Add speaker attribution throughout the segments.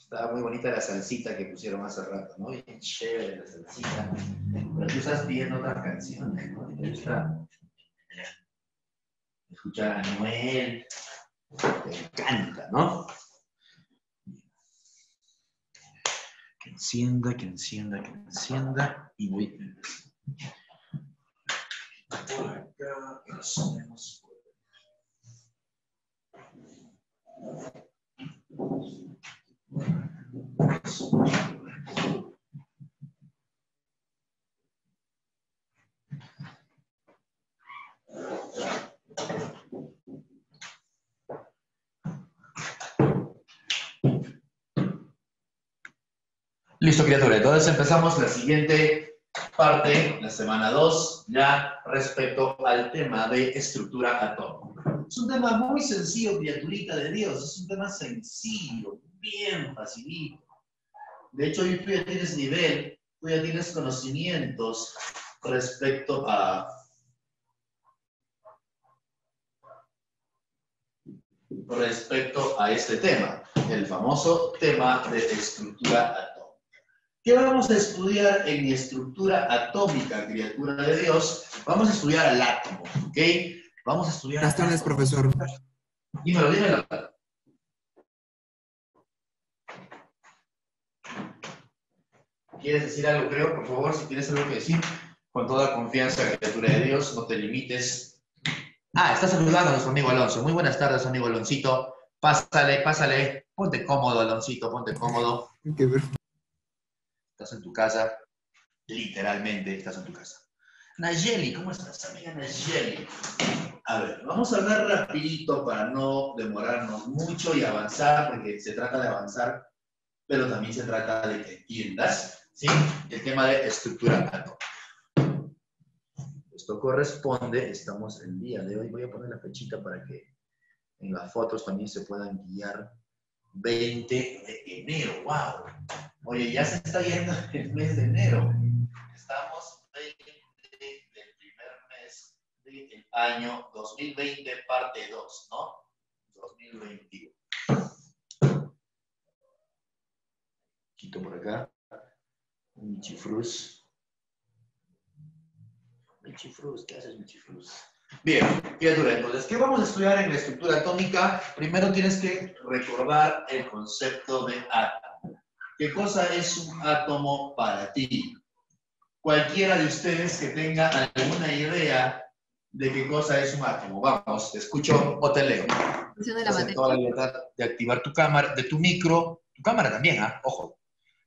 Speaker 1: Estaba muy bonita la salsita que pusieron hace rato, ¿no? Bien chévere la salsita. Pero tú estás pidiendo otras canciones, ¿no? ¿Te gusta escuchar a Noel? Te encanta, ¿no? Que encienda, que encienda, que encienda. Y voy por acá. Que nos ponemos listo, criatura. Entonces empezamos la siguiente parte, la semana 2, ya respecto al tema de estructura atómica. Es un tema muy sencillo, criaturita de Dios. Es un tema sencillo, bien facilito. De hecho, tú ya tienes nivel, tú ya tienes conocimientos respecto a este tema, el famoso tema de estructura atómica. ¿Qué vamos a estudiar en estructura atómica, criatura de Dios? Vamos a estudiar al átomo, ¿ok? Vamos a estudiar...
Speaker 2: Buenas tardes, profesor.
Speaker 1: Dímelo, dímelo. ¿Quieres decir algo, creo? Por favor, si tienes algo que decir, con toda confianza, criatura de Dios, no te limites. Ah, está saludando a nuestro amigo Alonso. Muy buenas tardes, amigo Aloncito. Pásale, pásale. Ponte cómodo, Aloncito, ponte cómodo. Estás en tu casa, literalmente estás en tu casa. Nayeli, ¿cómo estás, amiga Nayeli? A ver, vamos a hablar rapidito para no demorarnos mucho y avanzar, porque se trata de avanzar, pero también se trata de que entiendas, ¿sí? El tema de estructura atómica. Esto corresponde, estamos el día de hoy, voy a poner la fechita para que en las fotos también se puedan guiar. 20 de enero, wow. Oye, ya se está yendo el mes de enero. Estamos 20 del primer mes del año 2020, parte 2, ¿no? 2021. Quito por acá. Michifrus. Michifrus, ¿qué haces, Michifrus? Bien, criatura, entonces, ¿qué vamos a estudiar en la estructura atómica? Primero tienes que recordar el concepto de átomo. ¿Qué cosa es un átomo para ti? Cualquiera de ustedes que tenga alguna idea de qué cosa es un átomo. Vamos, te escucho o te leo. Estás en toda la libertad de activar tu cámara, de tu micro, tu cámara también, ¿ah? Ojo.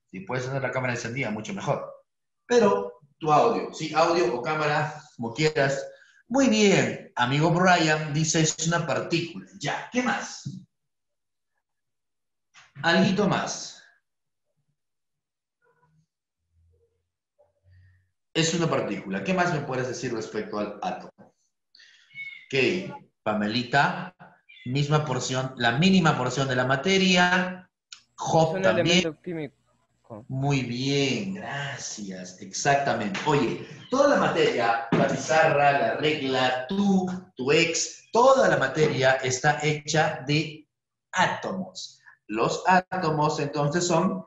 Speaker 1: Si puedes tener la cámara encendida, mucho mejor. Pero tu audio, ¿sí? Audio o cámara, como quieras. Muy bien, amigo Brian dice es una partícula. Ya, ¿qué más? Alguito más. Es una partícula. ¿Qué más me puedes decir respecto al átomo? Ok, Pamelita, misma porción, la mínima porción de la materia. Job también. Muy bien, gracias, exactamente. Oye, toda la materia, la pizarra, la regla, tú, tu ex, toda la materia está hecha de átomos. Los átomos, entonces, son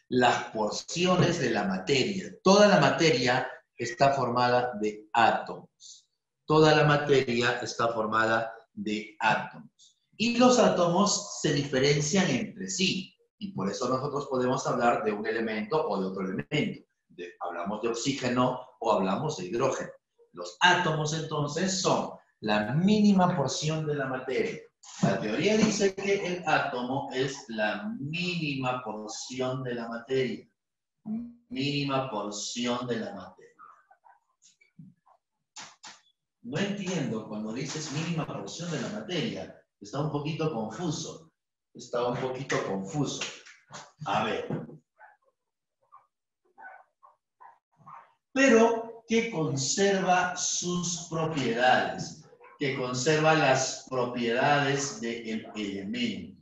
Speaker 1: las porciones de la materia. Toda la materia está formada de átomos. Toda la materia está formada de átomos. Y los átomos se diferencian entre sí. Y por eso nosotros podemos hablar de un elemento o de otro elemento. Hablamos de oxígeno o hablamos de hidrógeno. Los átomos, entonces, son la mínima porción de la materia. La teoría dice que el átomo es la mínima porción de la materia. Mínima porción de la materia. No entiendo cuando dices mínima porción de la materia. Está un poquito confuso. Está un poquito confuso. A ver. Pero que conserva sus propiedades. Que conserva las propiedades del elemento.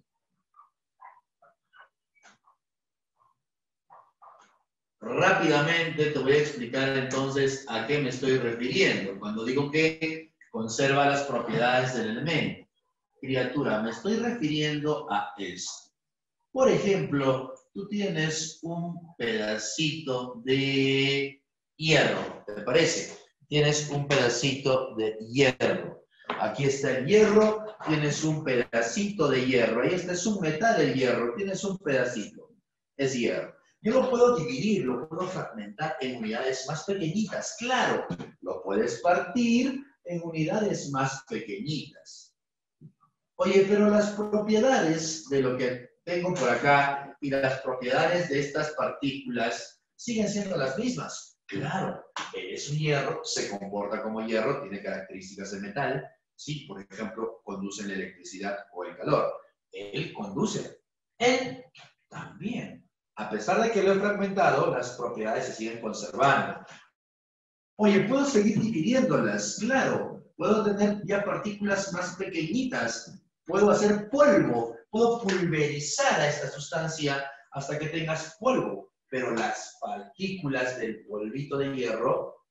Speaker 1: Rápidamente te voy a explicar entonces a qué me estoy refiriendo cuando digo que conserva las propiedades del elemento. Criatura, me estoy refiriendo a esto. Por ejemplo, tú tienes un pedacito de hierro, ¿te parece? Tienes un pedacito de hierro. Aquí está el hierro, tienes un pedacito de hierro. Ahí está, es un metal el hierro, tienes un pedacito. Es hierro. Yo lo puedo dividir, lo puedo fragmentar en unidades más pequeñitas. Claro, lo puedes partir en unidades más pequeñitas. Oye, pero las propiedades de lo que tengo por acá y las propiedades de estas partículas siguen siendo las mismas. Claro, es un hierro, se comporta como hierro, tiene características de metal. Sí, por ejemplo, conduce la electricidad o el calor. Él conduce. Él también. A pesar de que lo he fragmentado, las propiedades se siguen conservando. Oye, ¿puedo seguir dividiéndolas? Claro. Puedo tener ya partículas más pequeñitas. Puedo hacer polvo. Puedo pulverizar a esta sustancia hasta que tengas polvo. Pero las partículas del polvito de hierro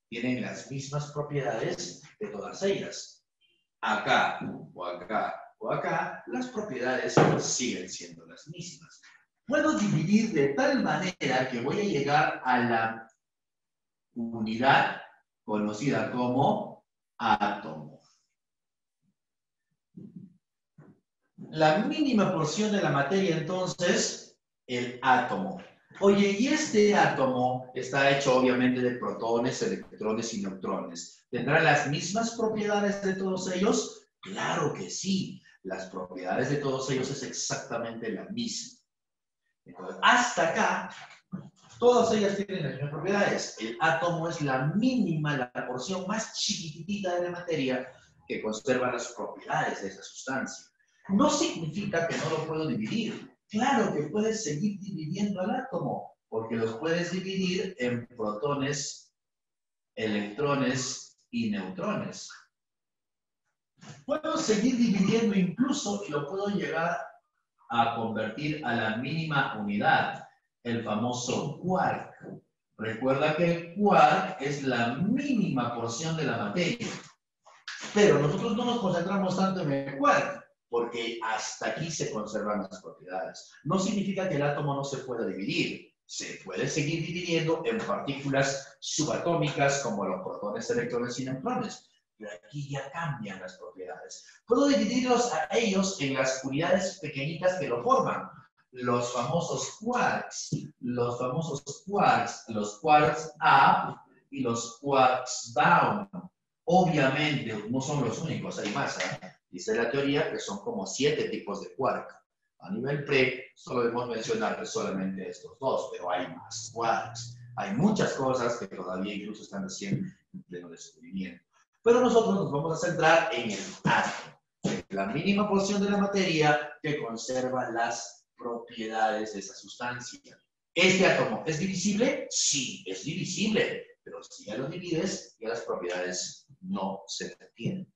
Speaker 1: tienen las mismas propiedades de todas ellas. Acá, o acá, o acá, las propiedades siguen siendo las mismas. Puedo dividir de tal manera que voy a llegar a la unidad conocida como átomo. La mínima porción de la materia, entonces, el átomo. Oye, y este átomo está hecho obviamente de protones, electrones y neutrones. ¿Tendrá las mismas propiedades de todos ellos? Claro que sí. Las propiedades de todos ellos es exactamente la misma. Entonces, hasta acá, todas ellas tienen las mismas propiedades. El átomo es la mínima, la porción más chiquitita de la materia que conserva las propiedades de esa sustancia. No significa que no lo puedo dividir. Claro que puedes seguir dividiendo al átomo, porque los puedes dividir en protones, electrones y neutrones. Puedo seguir dividiendo incluso y lo puedo llegar a convertir a la mínima unidad, el famoso quark. Recuerda que el quark es la mínima porción de la materia. Pero nosotros no nos concentramos tanto en el quark, porque hasta aquí se conservan las propiedades. No significa que el átomo no se pueda dividir. Se puede seguir dividiendo en partículas subatómicas como los protones, electrones y neutrones. Pero aquí ya cambian las propiedades. Puedo dividirlos a ellos en las unidades pequeñitas que lo forman. Los famosos quarks, los quarks up y los quarks down. Obviamente, no son los únicos, hay más. Dice la teoría que son como 7 tipos de quark. A nivel pre, solo debemos mencionar que solamente estos dos, pero hay más quarks. Hay muchas cosas que todavía incluso están recién en pleno descubrimiento. Pero nosotros nos vamos a centrar en el átomo, la mínima porción de la materia que conserva las propiedades de esa sustancia. ¿Este átomo es divisible? Sí, es divisible. Pero si ya lo divides, ya las propiedades no se retienen.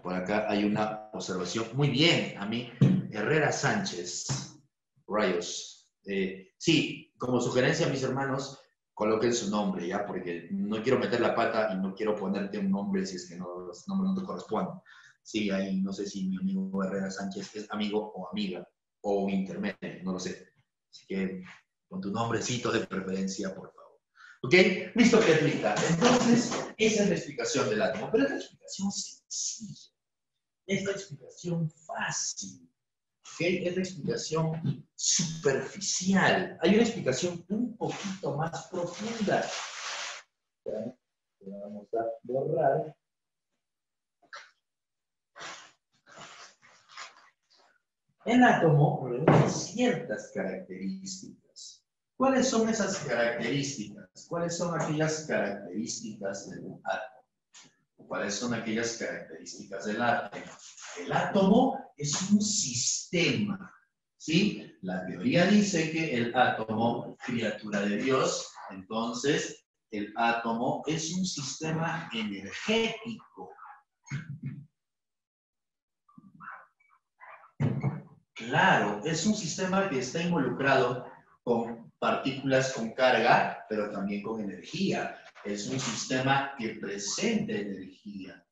Speaker 1: Por acá hay una observación. Muy bien, a mí, Herrera Sánchez, Rayos. Sí, como sugerencia a mis hermanos, coloquen su nombre, ¿ya? Porque no quiero meter la pata y no quiero ponerte un nombre si es que los nombres no te corresponden. Sí, ahí no sé si mi amigo Herrera Sánchez es amigo o amiga, o intermedio, no lo sé. Así que con tu nombrecito de preferencia, por favor. ¿Ok? Listo, Petrita. Entonces, esa es la explicación del átomo. Pero es la explicación sencilla. Es la explicación fácil. ¿Ok? Es la explicación superficial. Hay una explicación un poquito más profunda. Vamos a borrar. El átomo reúne ciertas características. ¿Cuáles son esas características? ¿Cuáles son aquellas características del átomo? ¿Cuáles son aquellas características del átomo? El átomo es un sistema, ¿sí? La teoría dice que el átomo, criatura de Dios, entonces el átomo es un sistema energético. Claro, es un sistema que está involucrado con partículas con carga, pero también con energía. Es un sistema que presenta energía.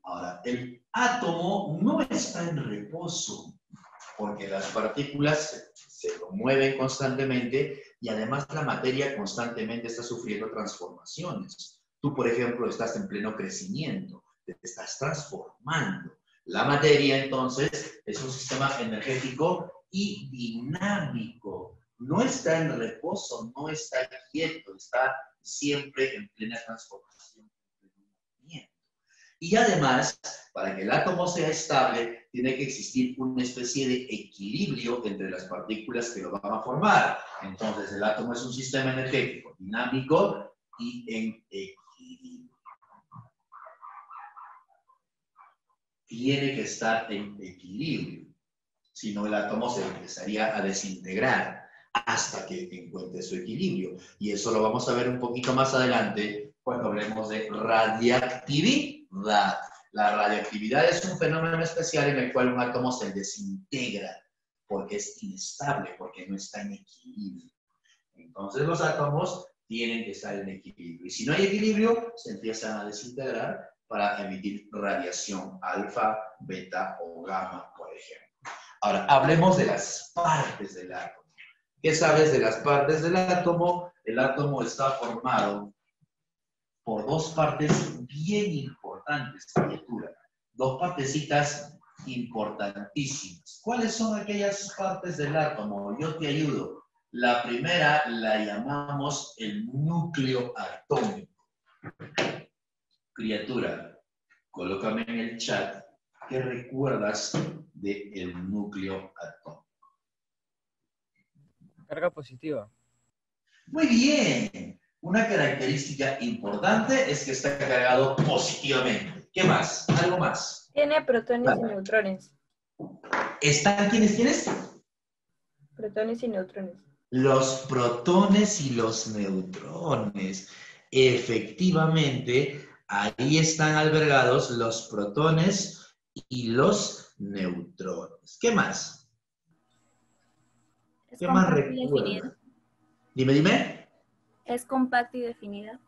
Speaker 1: Ahora, el átomo no está en reposo. Porque las partículas se mueven constantemente y además la materia constantemente está sufriendo transformaciones. Tú, por ejemplo, estás en pleno crecimiento, te estás transformando. La materia, entonces, es un sistema energético y dinámico. No está en reposo, no está quieto, está siempre en plena transformación, en pleno movimiento. Y además, para que el átomo sea estable, tiene que existir una especie de equilibrio entre las partículas que lo van a formar. Entonces, el átomo es un sistema energético dinámico y en equilibrio. Tiene que estar en equilibrio. Si no, el átomo se empezaría a desintegrar hasta que encuentre su equilibrio. Y eso lo vamos a ver un poquito más adelante cuando hablemos de radiactividad. La radiactividad es un fenómeno especial en el cual un átomo se desintegra porque es inestable, porque no está en equilibrio. Entonces los átomos tienen que estar en equilibrio. Y si no hay equilibrio, se empiezan a desintegrar para emitir radiación alfa, beta o gamma, por ejemplo. Ahora, hablemos de las partes del átomo. ¿Qué sabes de las partes del átomo? El átomo está formado por dos partes bien importantes, criatura. Dos partecitas importantísimas. ¿Cuáles son aquellas partes del átomo? Yo te ayudo. La primera la llamamos el núcleo atómico. Criatura, colócame en el chat qué recuerdas del núcleo atómico.
Speaker 2: Carga positiva.
Speaker 1: Muy bien. Una característica importante es que está cargado positivamente. ¿Qué más? ¿Algo más?
Speaker 3: Tiene protones y
Speaker 1: Vale.
Speaker 3: neutrones.
Speaker 1: ¿Están quiénes?
Speaker 3: Protones y neutrones.
Speaker 1: Los protones y los neutrones. Efectivamente, ahí están albergados los protones y los neutrones. ¿Qué más?
Speaker 3: Es
Speaker 1: ¿Qué más
Speaker 3: compacta y
Speaker 1: recuerdas?
Speaker 3: definida.
Speaker 1: Dime.
Speaker 3: Es compacta y definida.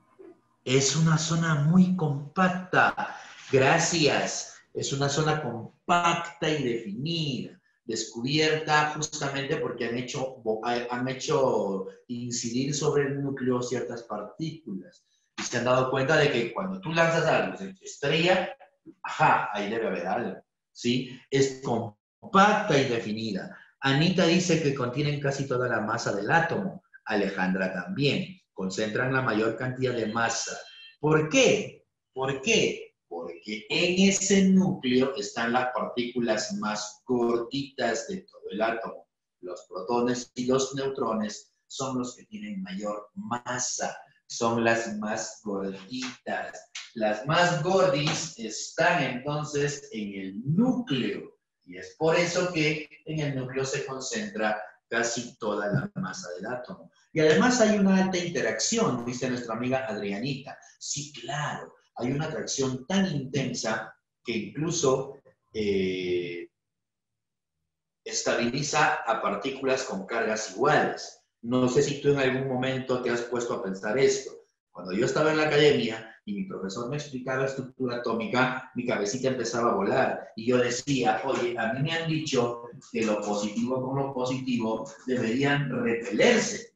Speaker 1: Es una zona muy compacta. Gracias. Es una zona compacta y definida, descubierta justamente porque han hecho incidir sobre el núcleo ciertas partículas. Y se han dado cuenta de que cuando tú lanzas algo, se estrella, ajá, ahí debe haber algo. ¿Sí? Es compacta y definida. Anita dice que contienen casi toda la masa del átomo. Alejandra también. Concentran la mayor cantidad de masa. ¿Por qué? ¿Por qué? Porque en ese núcleo están las partículas más gorditas de todo el átomo. Los protones y los neutrones son los que tienen mayor masa, son las más gorditas. Las más gordis están entonces en el núcleo y es por eso que en el núcleo se concentra casi toda la masa del átomo. Y además hay una alta interacción, dice nuestra amiga Adrianita. Sí, claro, hay una atracción tan intensa que incluso estabiliza a partículas con cargas iguales. No sé si tú en algún momento te has puesto a pensar esto. Cuando yo estaba en la academia y mi profesor me explicaba estructura atómica, mi cabecita empezaba a volar y yo decía, oye, a mí me han dicho que lo positivo con lo positivo deberían repelerse,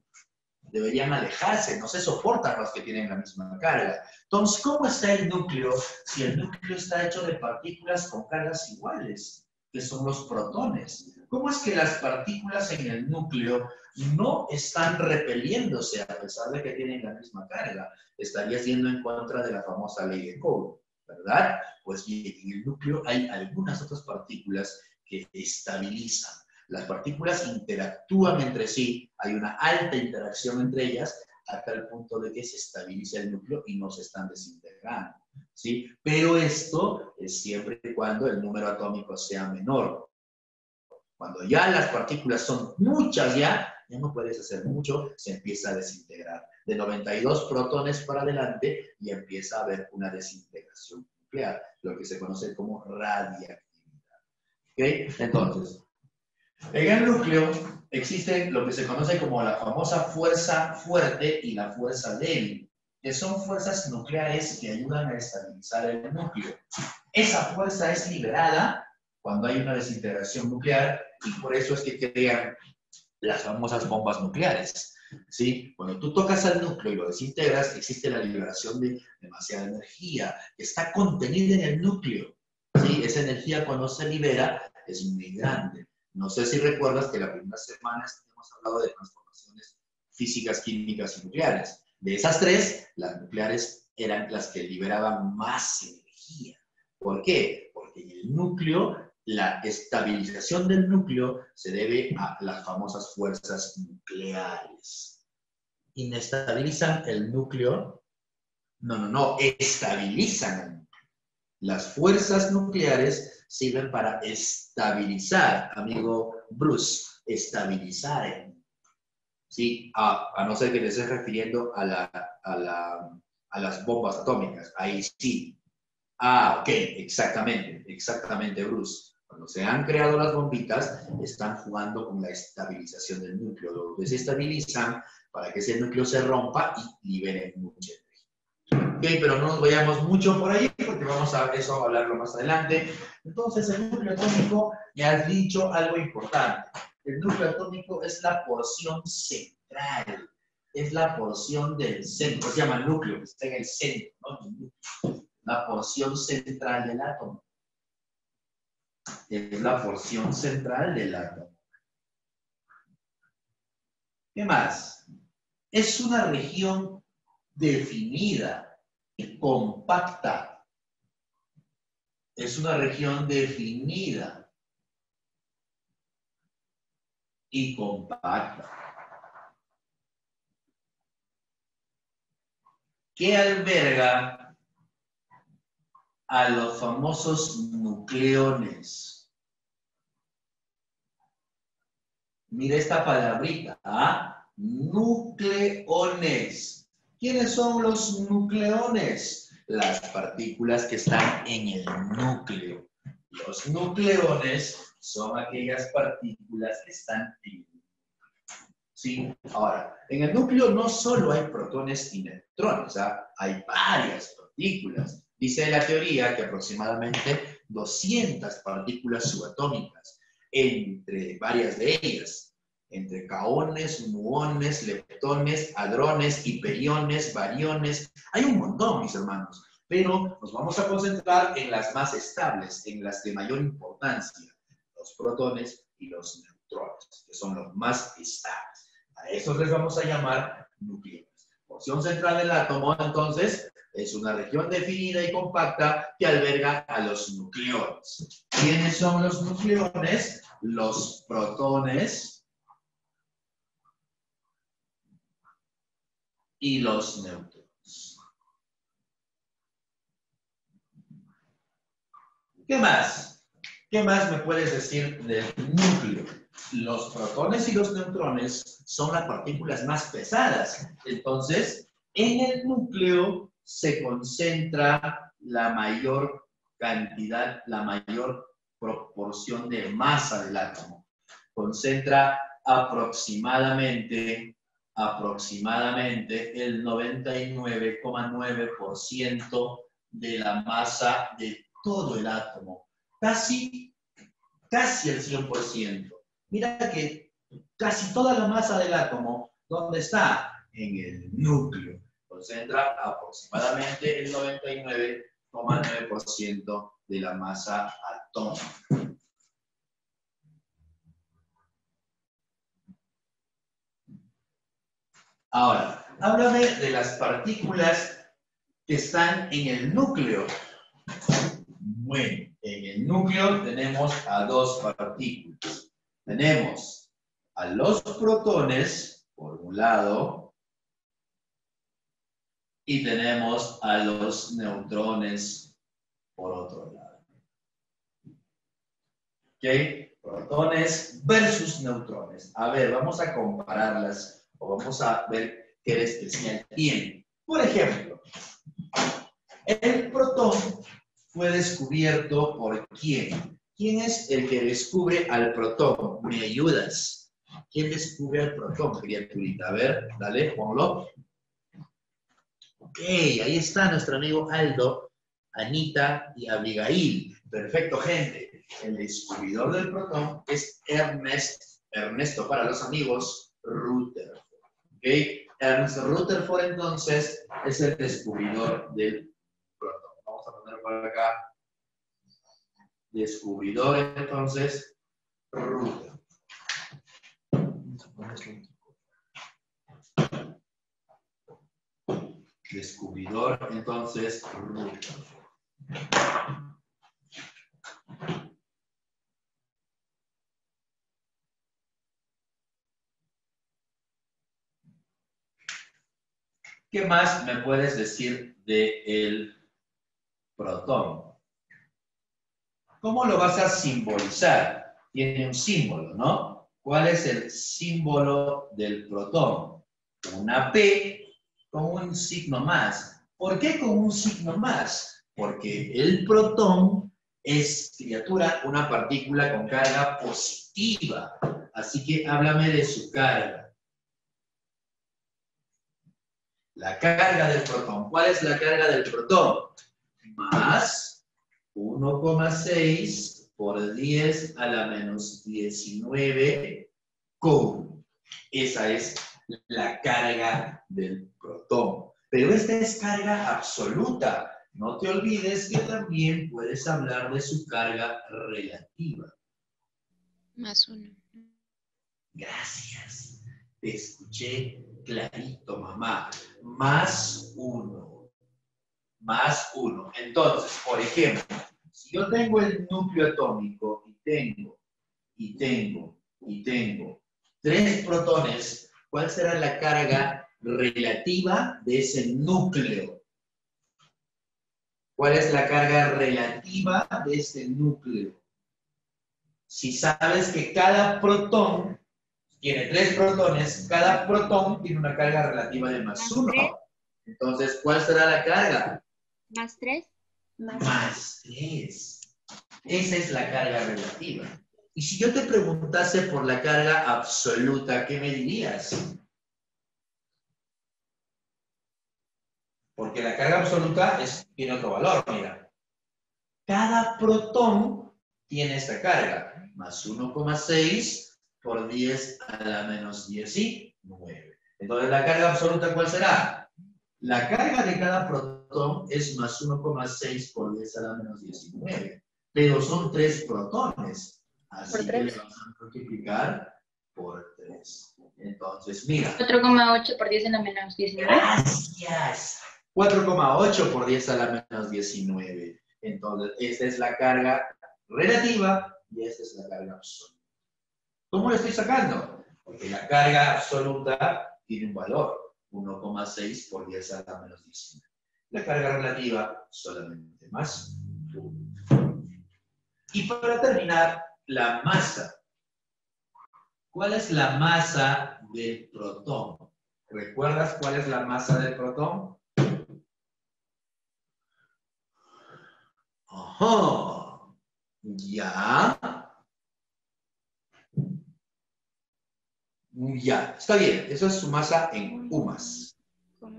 Speaker 1: deberían alejarse, no se soportan los que tienen la misma carga. Entonces, ¿cómo está el núcleo si el núcleo está hecho de partículas con cargas iguales, que son los protones? ¿Cómo es que las partículas en el núcleo no están repeliéndose a pesar de que tienen la misma carga? Estarías yendo en contra de la famosa ley de Coulomb, ¿verdad? Pues bien, en el núcleo hay algunas otras partículas que estabilizan. Las partículas interactúan entre sí, hay una alta interacción entre ellas, hasta el punto de que se estabiliza el núcleo y no se están desintegrando, ¿sí? Pero esto es siempre y cuando el número atómico sea menor. Cuando ya las partículas son muchas ya no puedes hacer mucho, se empieza a desintegrar. De 92 protones para adelante y empieza a haber una desintegración nuclear, lo que se conoce como radiactividad. ¿Ok? Entonces, en el núcleo existe lo que se conoce como la famosa fuerza fuerte y la fuerza débil, que son fuerzas nucleares que ayudan a estabilizar el núcleo. Esa fuerza es liberada cuando hay una desintegración nuclear, y por eso es que crean las famosas bombas nucleares. ¿Sí? Cuando tú tocas al núcleo y lo desintegras, existe la liberación de demasiada energía que está contenida en el núcleo. ¿Sí? Esa energía cuando se libera es muy grande. No sé si recuerdas que la primera semana hemos hablado de transformaciones físicas, químicas y nucleares. De esas tres, las nucleares eran las que liberaban más energía. ¿Por qué? Porque en el núcleo, la estabilización del núcleo se debe a las famosas fuerzas nucleares. ¿Inestabilizan el núcleo? No, estabilizan el núcleo. Las fuerzas nucleares sirven para estabilizar, amigo Bruce, estabilizar el núcleo. ¿Sí? A no ser que te estés refiriendo a las bombas atómicas. Ahí sí. Ok, exactamente, Bruce. Cuando se han creado las bombitas, están jugando con la estabilización del núcleo. Lo desestabilizan para que ese núcleo se rompa y libere mucha energía. Ok, pero no nos vayamos mucho por ahí porque vamos a eso a hablarlo más adelante. Entonces, el núcleo atómico, ya has dicho algo importante. El núcleo atómico es la porción central. Es la porción del centro. Se llama núcleo, que está en el centro, ¿no? La porción central del átomo. Es la porción central del átomo. ¿Qué más? Es una región definida y compacta. Es una región definida y compacta. Que alberga a los famosos nucleones. Mira esta palabrita, ¿ah? Nucleones. ¿Quiénes son los nucleones? Las partículas que están en el núcleo. Los nucleones son aquellas partículas que están en el núcleo. ¿Sí? Ahora, en el núcleo no solo hay protones y neutrones, ¿ah? Hay varias partículas. Dice la teoría que aproximadamente 200 partículas subatómicas, entre varias de ellas, entre kaones, muones, leptones, hadrones, hiperiones, bariones. Hay un montón, mis hermanos, pero nos vamos a concentrar en las más estables, en las de mayor importancia, los protones y los neutrones, que son los más estables. A esos les vamos a llamar nucleones. Porción central del átomo, entonces, es una región definida y compacta que alberga a los nucleones. ¿Quiénes son los nucleones? Los protones y los neutrones. ¿Qué más? ¿Qué más me puedes decir del núcleo? Los protones y los neutrones son las partículas más pesadas. Entonces, en el núcleo se concentra la mayor cantidad, la mayor proporción de masa del átomo. Concentra aproximadamente el 99,9% de la masa de todo el átomo. Casi el 100%. Mira que casi toda la masa del átomo, ¿dónde está? En el núcleo. Concentra aproximadamente el 99,9% de la masa atómica. Ahora, háblame de las partículas que están en el núcleo. Bueno, en el núcleo tenemos a dos partículas. Tenemos a los protones, por un lado, y tenemos a los neutrones, por otro lado. ¿Ok? Protones versus neutrones. A ver, vamos a compararlas o vamos a ver qué de especial tiene. Por ejemplo, el protón fue descubierto por ¿quién? ¿Quién es el que descubre al protón? ¿Me ayudas? ¿Quién descubre al protón, criaturita? A ver, dale, ponlo. Ok, ahí está nuestro amigo Aldo, Anita y Abigail. Perfecto, gente. El descubridor del protón es Ernesto para los amigos, Rutherford. ¿Ok? Ernst Rutherford, entonces, es el descubridor del protón. Vamos a poner por acá. Descubridor, entonces, Rutherford. Descubridor, entonces, Rutherford. ¿Qué más me puedes decir del protón? ¿Cómo lo vas a simbolizar? Tiene un símbolo, ¿no? ¿Cuál es el símbolo del protón? Una P con un signo más. ¿Por qué con un signo más? Porque el protón es, criatura, una partícula con carga positiva. Así que háblame de su carga. La carga del protón. ¿Cuál es la carga del protón? Más 1,6 por 10 a la menos 19 coulomb. Esa es la carga del protón. Pero esta es carga absoluta. No te olvides que también puedes hablar de su carga relativa.
Speaker 2: Más 1.
Speaker 1: Gracias. Te escuché clarito, mamá. Más 1. Más 1. Entonces, por ejemplo, si yo tengo el núcleo atómico y tengo 3 protones, ¿cuál será la carga relativa de ese núcleo? ¿Cuál es la carga relativa de ese núcleo? Si sabes que cada protón tiene 3 protones, cada protón tiene una carga relativa de más 1. Entonces, ¿cuál será la carga?
Speaker 2: Más 3.
Speaker 1: Más 3. Esa es la carga relativa. Y si yo te preguntase por la carga absoluta, ¿qué me dirías? Porque la carga absoluta tiene otro valor, mira. Cada protón tiene esta carga, más 1,6 por 10 a la menos 19. Entonces, ¿la carga absoluta cuál será? La carga de cada protón es más 1,6 por 10 a la menos 19. Pero son 3 protones. Así que le vamos a multiplicar por 3. Entonces, mira.
Speaker 2: 4,8 por 10 a la menos 19.
Speaker 1: Gracias. 4,8 por 10 a la menos 19. Entonces, esta es la carga relativa y esta es la carga absoluta. ¿Cómo lo estoy sacando? Porque la carga absoluta tiene un valor. 1,6 por 10 a la menos 19. La carga relativa solamente más 1. Y para terminar, la masa. ¿Cuál es la masa del protón? ¿Recuerdas cuál es la masa del protón? Ajá. Ya. Ya. Está bien. Eso es su masa en UMAS.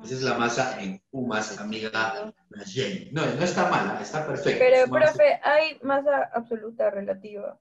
Speaker 1: Esa es la masa en UMAS, amiga Nayeli. No, no está mala, está perfecta.
Speaker 3: Pero, profe, ¿hay masa absoluta relativa?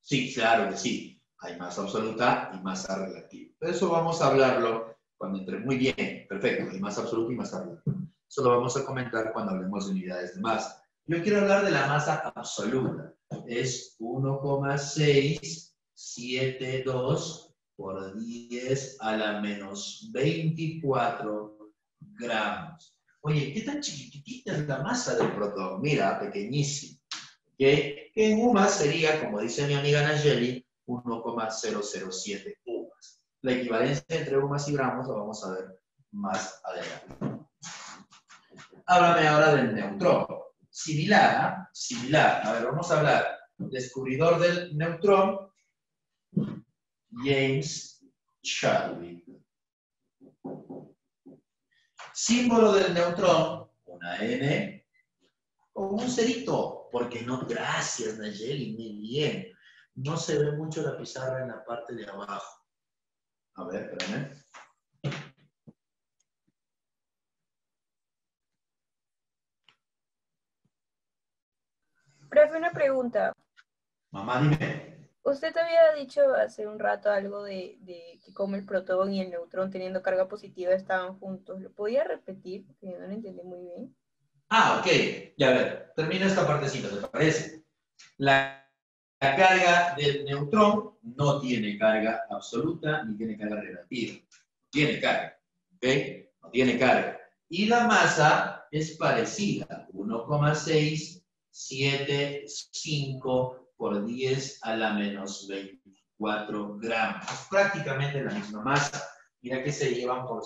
Speaker 1: Sí, claro que sí. Hay masa absoluta y masa relativa. Eso vamos a hablarlo cuando entre. Muy bien, perfecto. Hay masa absoluta y masa relativa. Eso lo vamos a comentar cuando hablemos de unidades de masa. Yo quiero hablar de la masa absoluta. Es 1,672 por 10 a la menos 24 gramos. Oye, ¿qué tan chiquitita es la masa del protón? Mira, pequeñísima. Que en UMAS sería, como dice mi amiga Nayeli, 1,007 UMAS. La equivalencia entre UMAS y gramos lo vamos a ver más adelante. Háblame ahora del neutrón. Similar, similar. A ver, vamos a hablar. Descubridor del neutrón, James Chadwick. Símbolo del neutrón, una N con un cerito, porque no, gracias Nayeli, muy bien. No se ve mucho la pizarra en la parte de abajo. A ver, espérame.
Speaker 3: Profe, una pregunta.
Speaker 1: Mamá, dime.
Speaker 3: Usted había dicho hace un rato algo de que como el protón y el neutrón teniendo carga positiva estaban juntos. ¿Lo podía repetir? Porque yo no lo entendí muy bien.
Speaker 1: Ah, ok. Ya a ver, termino esta partecita, ¿te parece? La carga del neutrón no tiene carga absoluta ni tiene carga relativa. No tiene carga, ¿ok? No tiene carga. Y la masa es parecida, 1,675 por 10 a la menos 24 gramos. Es prácticamente la misma masa. Mira que se llevan por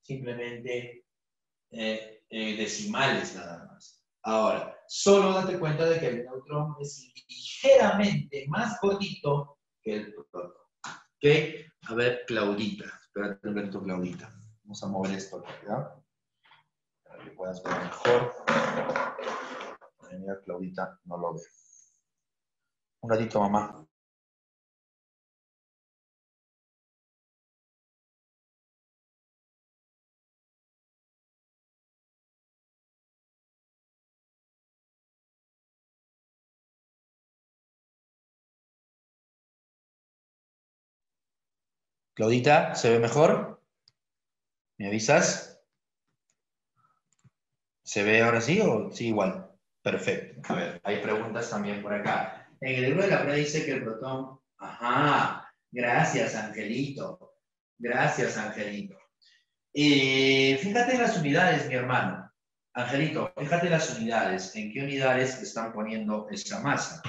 Speaker 1: simplemente decimales nada más. Ahora, solo date cuenta de que el neutrón es ligeramente más gordito que el protón. ¿Ok? A ver, Claudita. Espérate un momento, Claudita. Vamos a mover esto, ¿ya? Para que puedas ver mejor. Mira, Claudita, no lo ve. Un ratito, mamá. Claudita, ¿se ve mejor? ¿Me avisas? ¿Se ve ahora sí o sí igual? Perfecto. A ver, hay preguntas también por acá. En el libro de la pre dice que el protón... Ajá, gracias, Angelito. Gracias, Angelito. Fíjate en las unidades, mi hermano. Angelito, fíjate en las unidades. ¿En qué unidades están poniendo esa masa?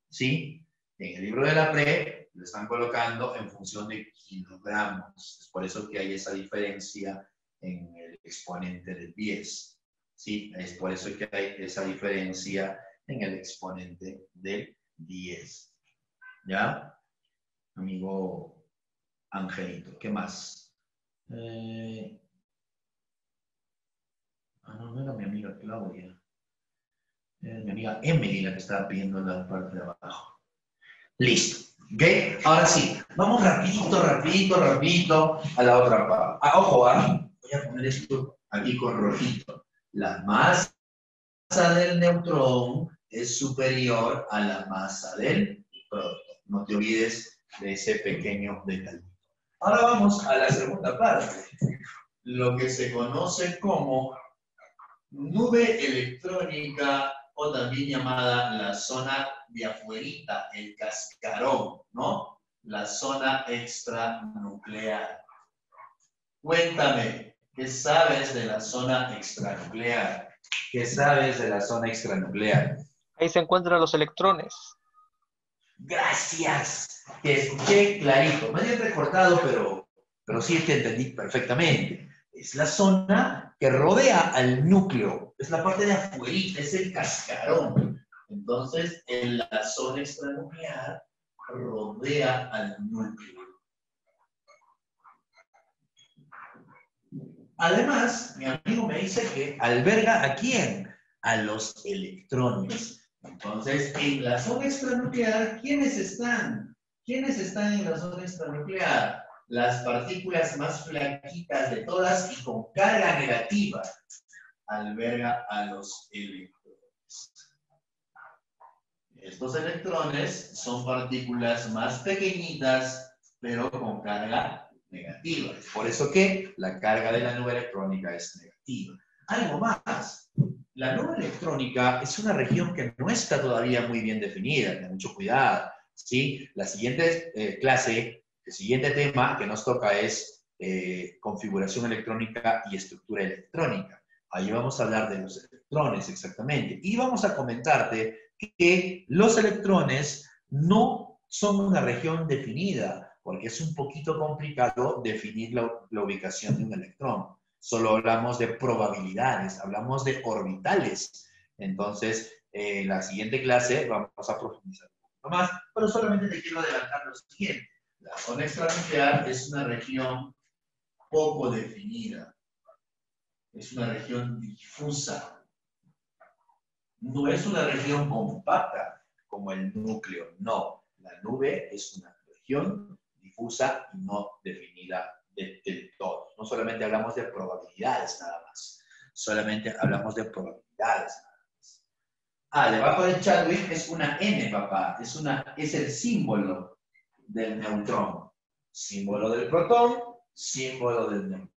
Speaker 1: ¿Sí? En el libro de la pre lo están colocando en función de kilogramos. Es por eso que hay esa diferencia en el exponente del 10. ¿Sí? Es por eso que hay esa diferencia en el exponente del 10. ¿Ya? Amigo Angelito, ¿qué más? No, no era mi amiga Claudia. Era mi amiga Emily la que estaba pidiendo la parte de abajo. Listo. ¿Ok? Ahora sí, vamos rapidito a la otra parte. Ah, ojo, voy a poner esto aquí con rojito. La masa del neutrón es superior a la masa del protón. No te olvides de ese pequeño detalle. Ahora vamos a la segunda parte. Lo que se conoce como nube electrónica o también llamada la zona de afuerita, el cascarón, ¿no? La zona extranuclear. Cuéntame, ¿qué sabes de la zona extranuclear? ¿Qué sabes de la zona extranuclear?
Speaker 4: Ahí se encuentran los electrones.
Speaker 1: Gracias, te escuché clarito. Me había recortado, pero sí te entendí perfectamente. Es la zona que rodea al núcleo, es la parte de afuera, es el cascarón. Entonces, en la zona extranuclear rodea al núcleo. Además, mi amigo me dice que alberga ¿a quién? A los electrones. Entonces, en la zona extranuclear, ¿quiénes están? ¿Quiénes están en la zona extranuclear? Las partículas más flaquitas de todas y con carga negativa. Alberga a los electrones. Estos electrones son partículas más pequeñitas, pero con carga negativa. Es por eso que la carga de la nube electrónica es negativa. Algo más. La nube electrónica es una región que no está todavía muy bien definida. Ten mucho cuidado. ¿Sí? La siguiente clase, el siguiente tema que nos toca es configuración electrónica y estructura electrónica. Ahí vamos a hablar de los electrones exactamente. Y vamos a comentarte que los electrones no son una región definida, porque es un poquito complicado definir la ubicación de un electrón. Solo hablamos de probabilidades, hablamos de orbitales. Entonces, en la siguiente clase vamos a profundizar un poquito más, pero solamente te quiero adelantar lo siguiente. La zona extranuclear es una región poco definida. Es una región difusa. No es una región compacta como el núcleo, no. La nube es una región difusa y no definida del todo. No solamente hablamos de probabilidades nada más, solamente hablamos de probabilidades nada más. debajo de Chadwick es una N, papá. Es el símbolo del neutrón. Símbolo del protón, símbolo del neutrón.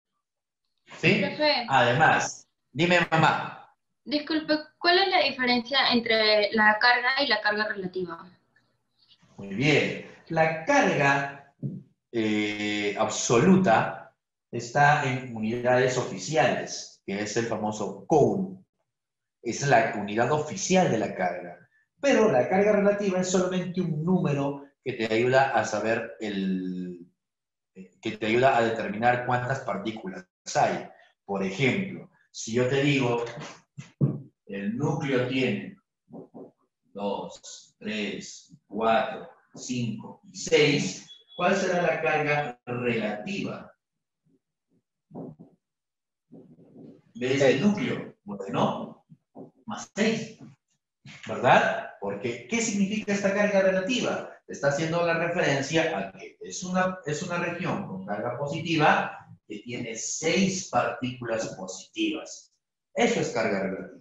Speaker 1: ¿Sí?
Speaker 2: Profe.
Speaker 1: Además, dime, mamá.
Speaker 2: Disculpe, ¿cuál es la diferencia entre la carga y la carga relativa?
Speaker 1: Muy bien. La carga absoluta está en unidades oficiales, que es el famoso Coulomb. Es la unidad oficial de la carga. Pero la carga relativa es solamente un número que te ayuda a saber que te ayuda a determinar cuántas partículas hay. Por ejemplo, si yo te digo, el núcleo tiene 2, 3, 4, 5 y 6, ¿cuál será la carga relativa de ese núcleo? Bueno, más 6, ¿verdad? Porque, ¿qué significa esta carga relativa? Está haciendo la referencia a que es una región con carga positiva que tiene 6 partículas positivas. Eso es carga relativa.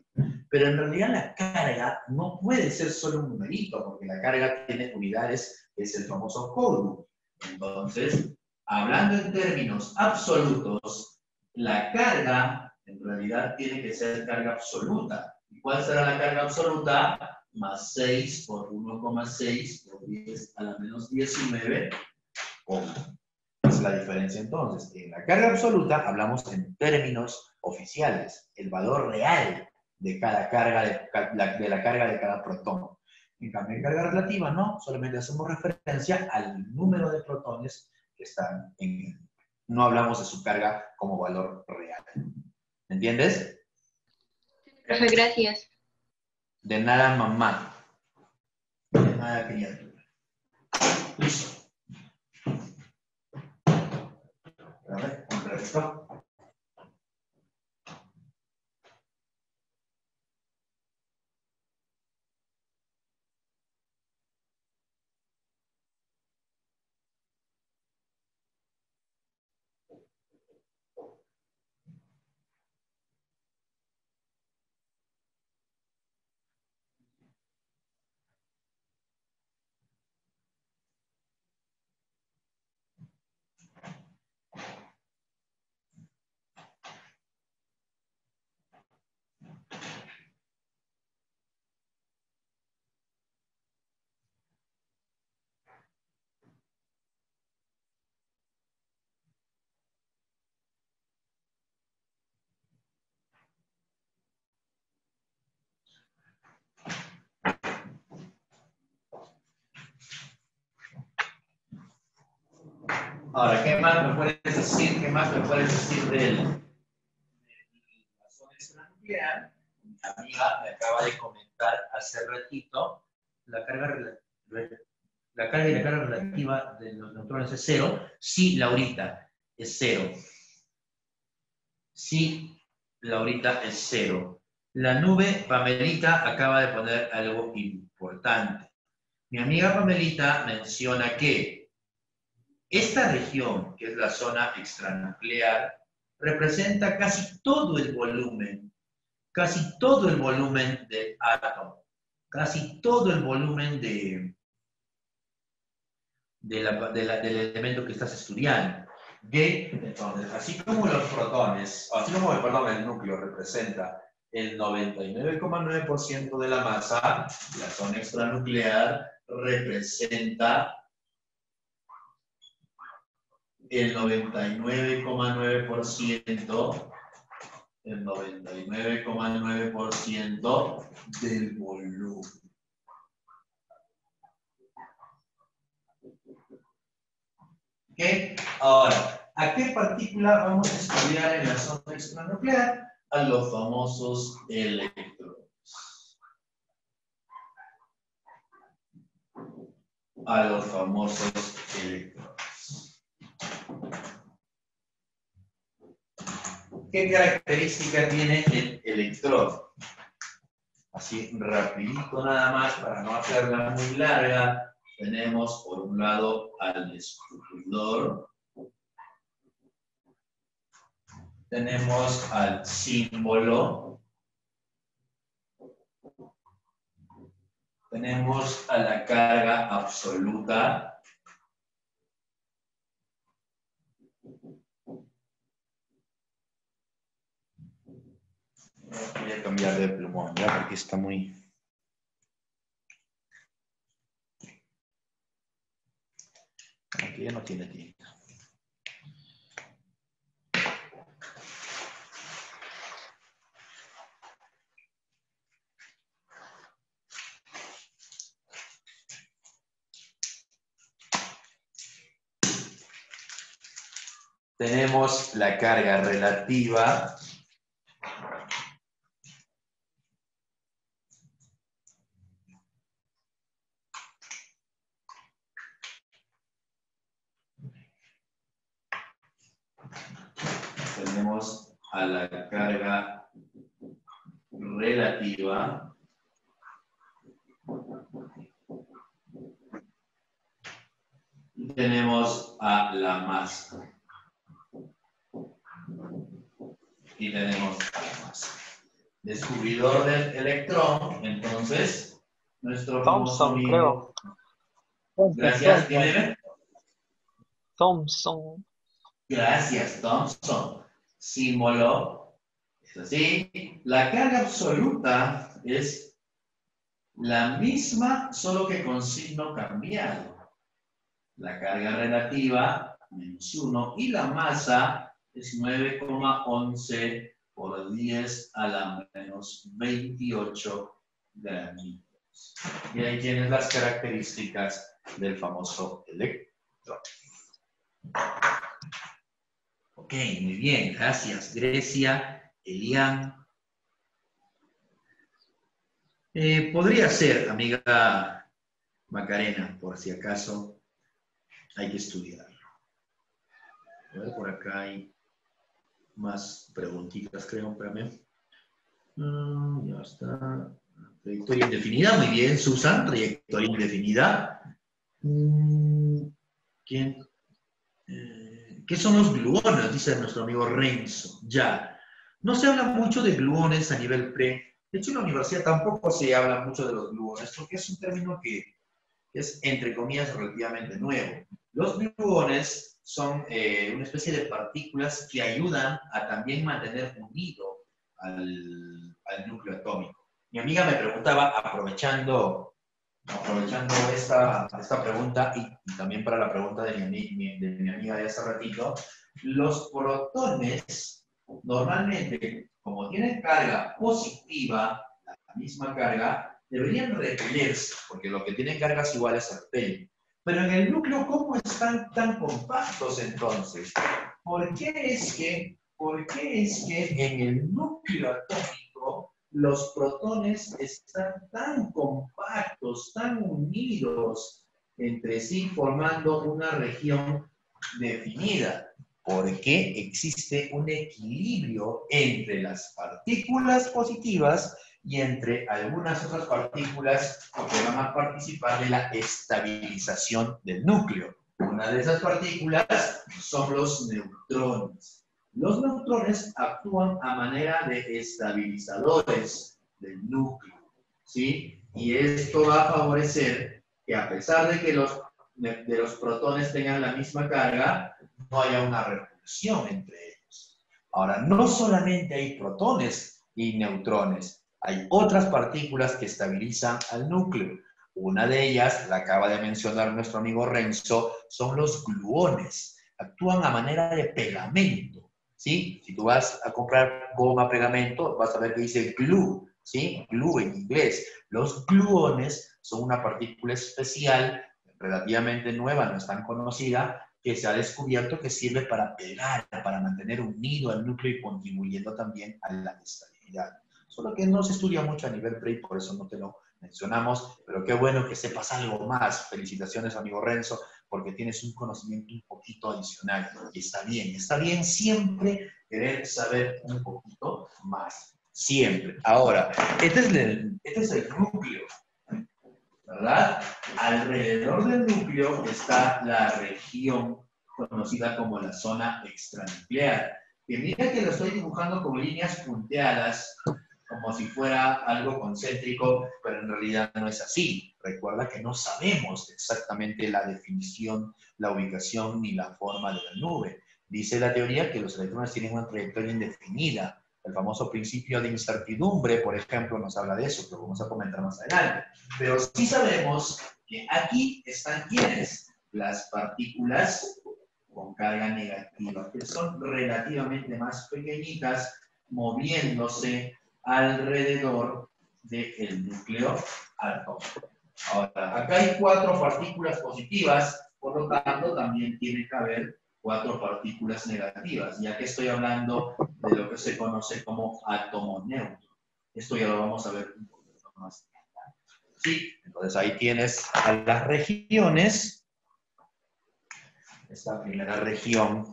Speaker 1: Pero en realidad la carga no puede ser solo un numerito, porque la carga tiene unidades, que es el famoso Coulomb. Entonces, hablando en términos absolutos, la carga en realidad tiene que ser carga absoluta. ¿Y cuál será la carga absoluta? Más 6 por 1,6 por 10 a la menos 19 ohms. Esa es la diferencia entonces. En la carga absoluta hablamos en términos oficiales, el valor real de cada carga, de la carga de cada protón. En cambio, en carga relativa no, solamente hacemos referencia al número de protones que están en él. No hablamos de su carga como valor real. ¿Entiendes?
Speaker 2: Profe, gracias.
Speaker 1: De nada, mamá. De nada, criatura. Listo. A ver, esto. Ahora, ¿qué más me puedes decir? ¿Qué más me puedes decir de la zona extranuclear? Mi amiga me acaba de comentar hace ratito, la carga y la carga relativa de los neutrones es 0. Sí, Laurita, es 0. Sí, Laurita, es 0. La nube Pamelita acaba de poner algo importante. Mi amiga Pamelita menciona que esta región, que es la zona extranuclear, representa casi todo el volumen del átomo, casi todo el volumen del elemento que estás estudiando. Entonces, así como los protones, el núcleo representa el 99,9% de la masa, la zona extranuclear representa el 99,9% del volumen. ¿Ok? Ahora, ¿a qué partícula vamos a estudiar en la zona extranuclear? A los famosos electrones. A los famosos electrones. ¿Qué característica tiene el electrón? Así rapidito nada más para no hacerla muy larga. Tenemos por un lado al descubridor. Tenemos al símbolo. tenemos a la carga absoluta. Voy a cambiar de plumón, ya, porque está muy... Aquí ya no tiene tinta. Tenemos la carga relativa. Tenemos a la carga relativa. Y tenemos a la masa. Y tenemos a la masa. Descubridor del electrón, entonces, nuestro famoso
Speaker 4: Thomson, creo.
Speaker 1: Gracias, dime.
Speaker 4: Thomson.
Speaker 1: Gracias, Thomson. Símbolo. Es así. La carga absoluta es la misma, solo que con signo cambiado. La carga relativa, -1, y la masa es 9,11 por 10 a la menos 28 gramitos. Y ahí tienes las características del famoso electrón. Ok, muy bien, gracias Grecia, Elian. Podría ser, amiga Macarena, por si acaso hay que estudiarlo. A ver, por acá hay más preguntitas, creo, espérame. Ya está. Trayectoria indefinida, muy bien, Susan, trayectoria indefinida. ¿Quién? ¿Qué son los gluones? Dice nuestro amigo Renzo. Ya. No se habla mucho de gluones a nivel pre. De hecho, en la universidad tampoco se habla mucho de los gluones, porque es un término que es, entre comillas, relativamente nuevo. Los gluones son una especie de partículas que ayudan a también mantener unido al núcleo atómico. Mi amiga me preguntaba, aprovechando esta pregunta y también para la pregunta de mi amiga de hace ratito, los protones normalmente, como tienen carga positiva, la misma carga, deberían repelerse, porque lo que tienen cargas iguales se repelen. Pero en el núcleo, ¿cómo están tan compactos entonces? ¿Por qué es que en el núcleo atómico los protones están tan compactos, tan unidos entre sí, formando una región definida? Porque existe un equilibrio entre las partículas positivas y entre algunas otras partículas que van a participar de la estabilización del núcleo. Una de esas partículas son los neutrones. Los neutrones actúan a manera de estabilizadores del núcleo, ¿sí? Y esto va a favorecer que, a pesar de que los protones tengan la misma carga, no haya una repulsión entre ellos. Ahora, no solamente hay protones y neutrones, hay otras partículas que estabilizan al núcleo. Una de ellas, la acaba de mencionar nuestro amigo Renzo, son los gluones. Actúan a manera de pegamento, ¿sí? Si tú vas a comprar goma pegamento, vas a ver que dice glue, ¿sí? Glue en inglés. Los gluones son una partícula especial, relativamente nueva, no es tan conocida, que se ha descubierto que sirve para pegar, para mantener unido al núcleo y contribuyendo también a la estabilidad. Solo que no se estudia mucho a nivel pre y por eso no te lo mencionamos, pero qué bueno que sepas algo más. Felicitaciones, amigo Renzo, porque tienes un conocimiento un poquito adicional. Y está bien siempre querer saber un poquito más. Siempre. Ahora, este es el núcleo, ¿verdad? Alrededor del núcleo está la región conocida como la zona extranuclear. Que mira que lo estoy dibujando con líneas punteadas, como si fuera algo concéntrico, pero en realidad no es así. Recuerda que no sabemos exactamente la definición, la ubicación ni la forma de la nube. Dice la teoría que los electrones tienen una trayectoria indefinida. El famoso principio de incertidumbre, por ejemplo, nos habla de eso, que vamos a comentar más adelante. Pero sí sabemos que aquí están ¿quiénes? Las partículas con carga negativa, que son relativamente más pequeñitas, moviéndose alrededor del núcleo atómico. Ahora, acá hay 4 partículas positivas, por lo tanto, también tiene que haber 4 partículas negativas, ya que estoy hablando de lo que se conoce como átomo neutro. Esto ya lo vamos a ver un poquito más. Sí, entonces ahí tienes a las regiones. Esta primera región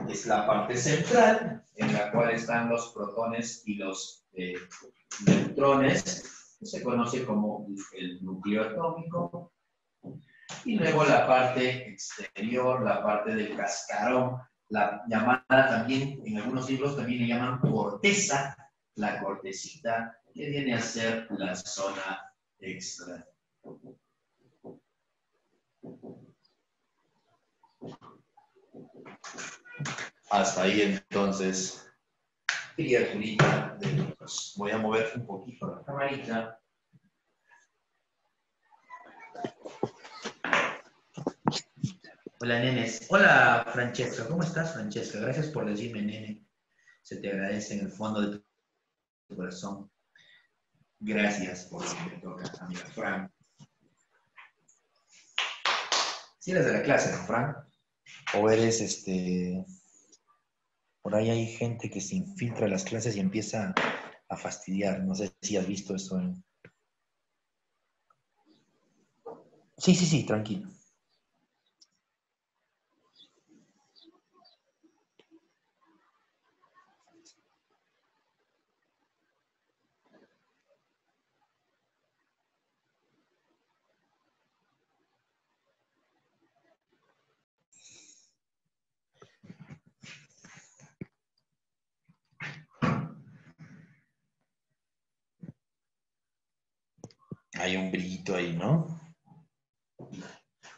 Speaker 1: es la parte central, en la cual están los protones y los neutrones, que se conoce como el núcleo atómico. Y luego la parte exterior, la parte del cascarón, la llamada también, en algunos libros también le llaman corteza, la cortecita, que viene a ser la zona extra. Hasta ahí entonces, criaturita de Dios. Voy a mover un poquito la camarita. Hola, nenes. Hola, Francesca. ¿Cómo estás, Francesca? Gracias por decirme, nene. Se te agradece en el fondo de tu corazón. Gracias por lo que me toca, amiga Fran. ¿Sí eres de la clase, no, Fran? ¿O eres por ahí hay gente que se infiltra en las clases y empieza a fastidiar? No sé si has visto eso. Sí, tranquilo. Hay un brillito ahí, ¿no?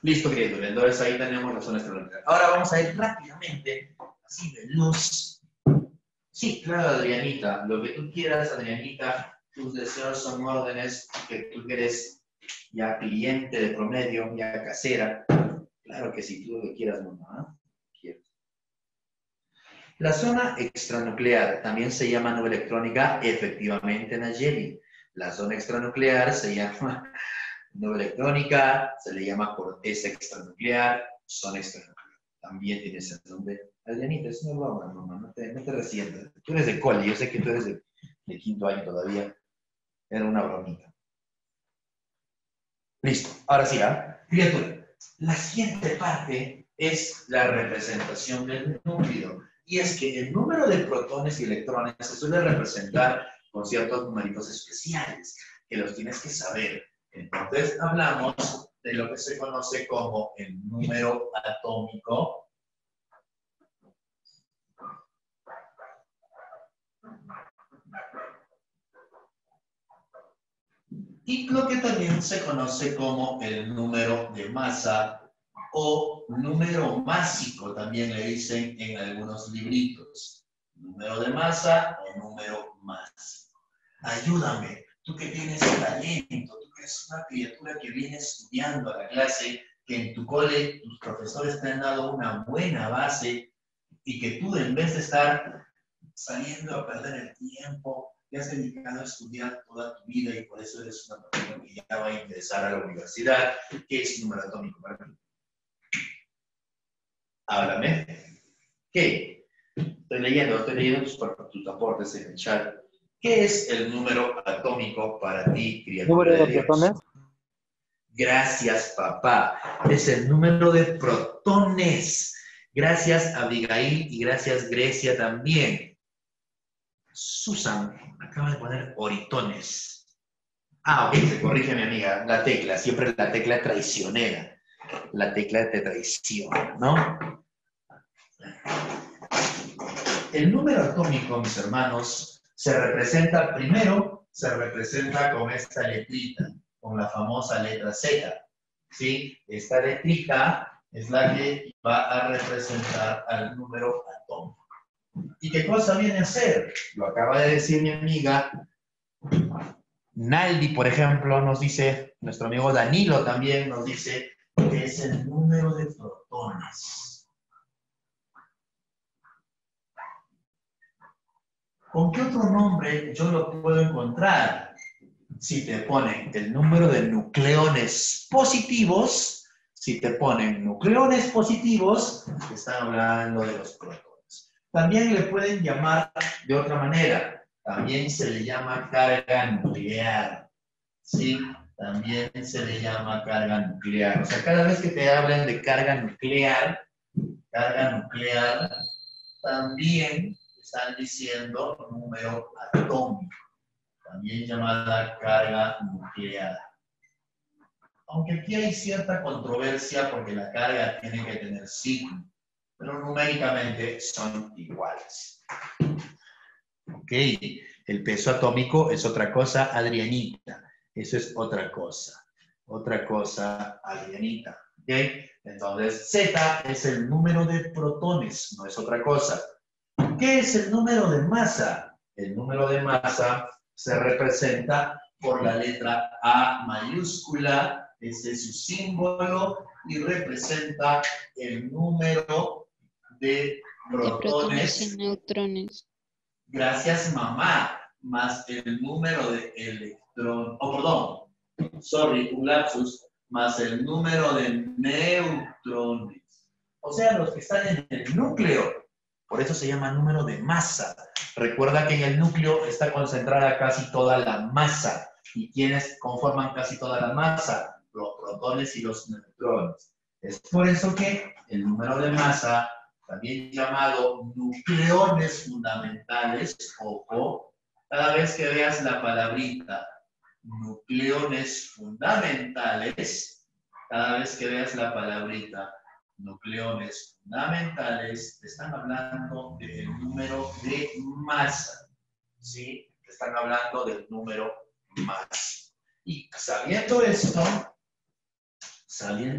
Speaker 1: Listo, criatura. Entonces ahí tenemos la zona extranuclear. Ahora vamos a ir rápidamente, así de luz. Sí, claro, Adrianita. Lo que tú quieras, Adrianita. Tus deseos son órdenes que tú eres ya cliente de promedio, ya casera. Claro que sí, tú lo que quieras, mamá. Quieres. La zona extranuclear también se llama nube electrónica, efectivamente, Nayeli. La zona extranuclear se llama nube electrónica, se le llama corteza extranuclear, zona extranuclear. También tiene ese nombre. Adrianita, es una broma, mamá, no te resientas. Tú eres de cole, yo sé que tú eres de 5º año todavía. Era una bromita. Listo, ahora sí, ¿ah? Criatura, la siguiente parte es la representación del núcleo. Y es que el número de protones y electrones se suele representar con ciertos numeritos especiales, que los tienes que saber. Entonces hablamos de lo que se conoce como el número atómico. Y lo que también se conoce como el número de masa o número másico, también le dicen en algunos libritos. Número de masa o número másico. Ayúdame, tú que tienes talento, tú que eres una criatura que viene estudiando a la clase, que en tu cole tus profesores te han dado una buena base y que tú en vez de estar saliendo a perder el tiempo, te has dedicado a estudiar toda tu vida y por eso eres una persona que ya va a ingresar a la universidad. ¿Qué es número atómico para ti? Háblame. ¿Qué? Estoy leyendo tus aportes en el chat. ¿Qué es el número atómico para ti, criatura de Dios?
Speaker 4: ¿Protones?
Speaker 1: Gracias, papá. Es el número de protones. Gracias, Abigail, y gracias, Grecia, también. Susan acaba de poner oritones. Ah, ok, se corrige mi amiga. La tecla, siempre la tecla traicionera. La tecla te traiciona, ¿no? El número atómico, mis hermanos, Se representa, primero, se representa con esta letrita, con la famosa letra Z. ¿Sí? Esta letrita es la que va a representar al número atómico. ¿Y qué cosa viene a ser? Lo acaba de decir mi amiga Naldi, por ejemplo, nos dice, nuestro amigo Danilo también nos dice que es el número de protones. ¿Con qué otro nombre yo lo puedo encontrar? Si te ponen el número de nucleones positivos, si te ponen nucleones positivos, están hablando de los protones. También le pueden llamar de otra manera. También se le llama carga nuclear. ¿Sí? También se le llama carga nuclear. O sea, cada vez que te hablan de carga nuclear, también están diciendo número atómico, también llamada carga nuclear. Aunque aquí hay cierta controversia porque la carga tiene que tener signo, pero numéricamente son iguales. Ok, el peso atómico es otra cosa, Adrianita. Eso es otra cosa. Otra cosa, Adrianita. ¿Ok? Entonces, Z es el número de protones, no es otra cosa. ¿Qué es el número de masa? El número de masa se representa por la letra A mayúscula, ese es su símbolo, y representa el número de protones
Speaker 5: y neutrones.
Speaker 1: Gracias, mamá, más el número de electrones, un lapsus, más el número de neutrones. O sea, los que están en el núcleo. Por eso se llama número de masa. Recuerda que en el núcleo está concentrada casi toda la masa. ¿Y quiénes conforman casi toda la masa? Los protones y los neutrones. Es por eso que el número de masa, también llamado nucleones fundamentales, ojo, cada vez que veas la palabrita nucleones fundamentales, cada vez que veas la palabrita nucleones fundamentales, te están hablando del número de masa, ¿sí? Te están hablando del número masa. Y sabiendo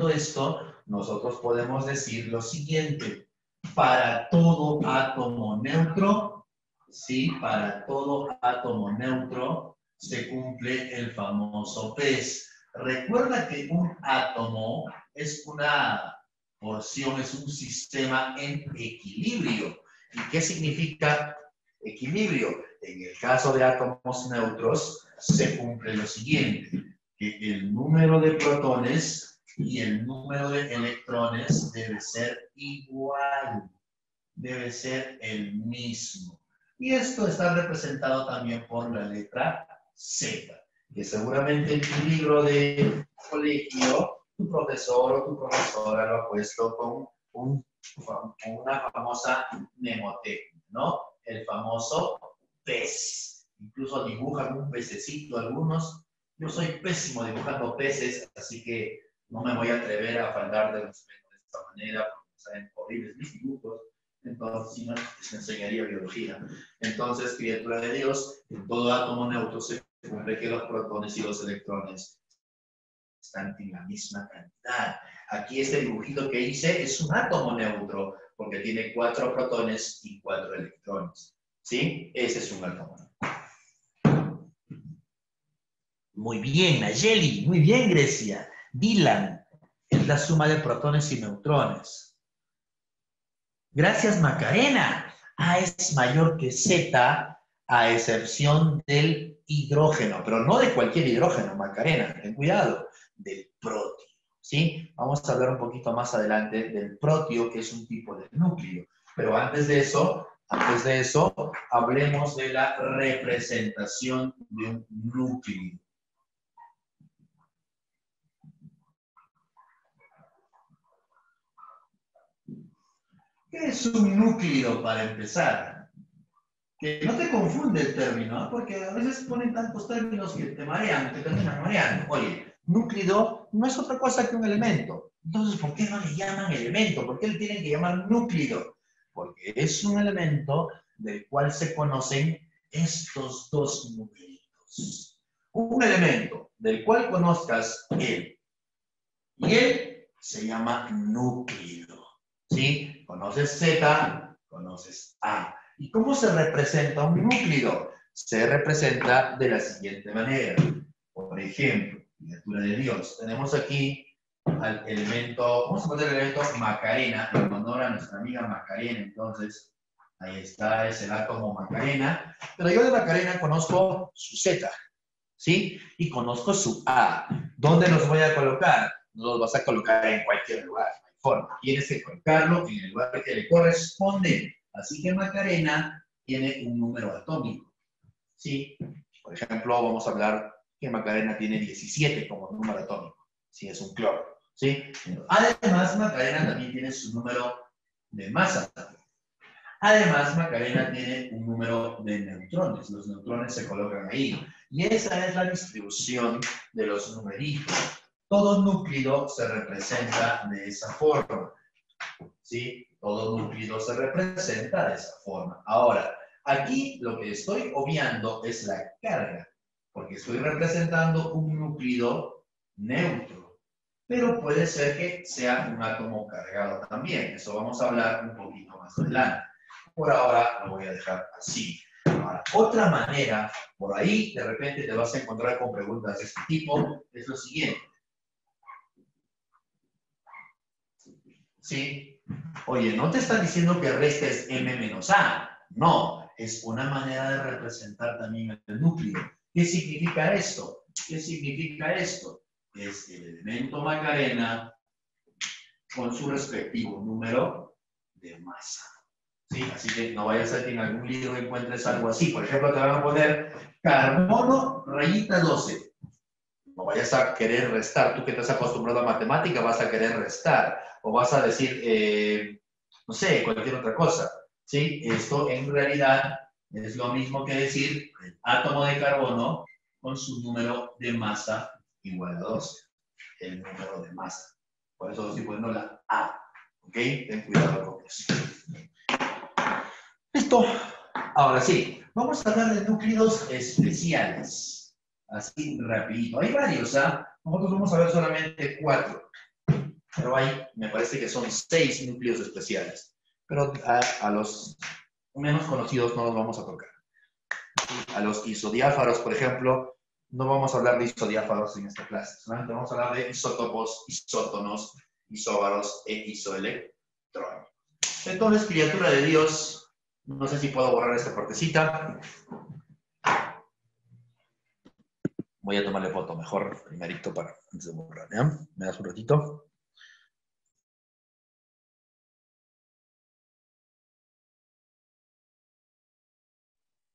Speaker 1: esto, nosotros podemos decir lo siguiente. Para todo átomo neutro, ¿sí? Para todo átomo neutro se cumple el famoso PES. Recuerda que un átomo es una porción, es un sistema en equilibrio. ¿Y qué significa equilibrio? En el caso de átomos neutros se cumple lo siguiente, que el número de protones y el número de electrones debe ser igual, debe ser el mismo. Y esto está representado también por la letra Z, que seguramente en tu libro de colegio, tu profesor o tu profesora lo ha puesto con una famosa mnemotecnia, ¿no? El famoso pez. Incluso dibujan un pececito algunos. Yo soy pésimo dibujando peces, así que no me voy a atrever a faltar de respeto de esta manera, porque saben horribles mis dibujos. Entonces, si no, les enseñaría biología. Entonces, criatura de Dios, en todo átomo neutro se cumple que los protones y los electrones están en la misma cantidad. Aquí este dibujito que hice es un átomo neutro, porque tiene 4 protones y 4 electrones. ¿Sí? Ese es un átomo neutro. Muy bien, Nayeli. Muy bien, Grecia. Dylan es la suma de protones y neutrones. Gracias, Macarena. A es mayor que Z, a excepción del hidrógeno, pero no de cualquier hidrógeno, Macarena, ten cuidado, del protio, ¿sí? Vamos a hablar un poquito más adelante del protio, que es un tipo de núcleo, pero antes de eso, hablemos de la representación de un núcleo. ¿Qué es un núcleo para empezar? Que no te confunde el término, ¿eh? Porque a veces ponen tantos términos que te marean, te terminan mareando. Oye, núcleo no es otra cosa que un elemento. Entonces, ¿por qué no le llaman elemento? ¿Por qué le tienen que llamar núcleo? Porque es un elemento del cual se conocen estos dos numeritos. Un elemento del cual conozcas él y él se llama núcleo. ¿Sí? Conoces Z, conoces A. ¿Y cómo se representa un núcleo? Se representa de la siguiente manera. Por ejemplo, criatura de Dios. Tenemos aquí al elemento, vamos a poner el elemento Macarena, en honor a nuestra amiga Macarena. Entonces, ahí está, es el átomo Macarena. Pero yo de Macarena conozco su Z, ¿sí? Y conozco su A. ¿Dónde los voy a colocar? No los vas a colocar en cualquier lugar, no hay forma. Tienes que colocarlo en el lugar que le corresponde. Así que Macarena tiene un número atómico, ¿sí? Por ejemplo, vamos a hablar que Macarena tiene 17 como número atómico, ¿sí? Es un cloro, ¿sí? Además, Macarena también tiene su número de masa. Además, Macarena tiene un número de neutrones. Los neutrones se colocan ahí. Y esa es la distribución de los numeritos. Todo núcleo se representa de esa forma. ¿Sí? Todo núcleo se representa de esa forma. Ahora, aquí lo que estoy obviando es la carga, porque estoy representando un núcleo neutro. Pero puede ser que sea un átomo cargado también. Eso vamos a hablar un poquito más adelante. Por ahora lo voy a dejar así. Ahora, otra manera, por ahí de repente te vas a encontrar con preguntas de este tipo, es lo siguiente. ¿Sí? Oye, no te están diciendo que restes M menos A. No, es una manera de representar también el núcleo. ¿Qué significa esto? ¿Qué significa esto? Es el elemento Macarena con su respectivo número de masa. ¿Sí? Así que no vaya a ser que en algún libro encuentres algo así. Por ejemplo, te van a poner carbono rayita 12. No vayas a querer restar. Tú que estás acostumbrado a matemática vas a querer restar. O vas a decir, no sé, cualquier otra cosa. ¿Sí? Esto en realidad es lo mismo que decir el átomo de carbono con su número de masa igual a 12. El número de masa. Por eso estoy poniendo la A. ¿Ok? Ten cuidado con eso. Listo. Ahora sí, vamos a hablar de núcleos especiales. Así rapidito. Hay varios, ¿ah? Nosotros vamos a ver solamente 4. Pero hay, me parece que son 6 núcleos especiales. Pero a los menos conocidos no los vamos a tocar. A los isodiáfaros, por ejemplo, no vamos a hablar de isodiáfaros en esta clase. Solamente vamos a hablar de isótopos, isótonos, isóbaros e isoelectrónicos. Entonces, criatura de Dios, no sé si puedo borrar esta partecita. Voy a tomarle foto mejor, primerito, para antes de borrar, ¿ya? ¿Me das un ratito?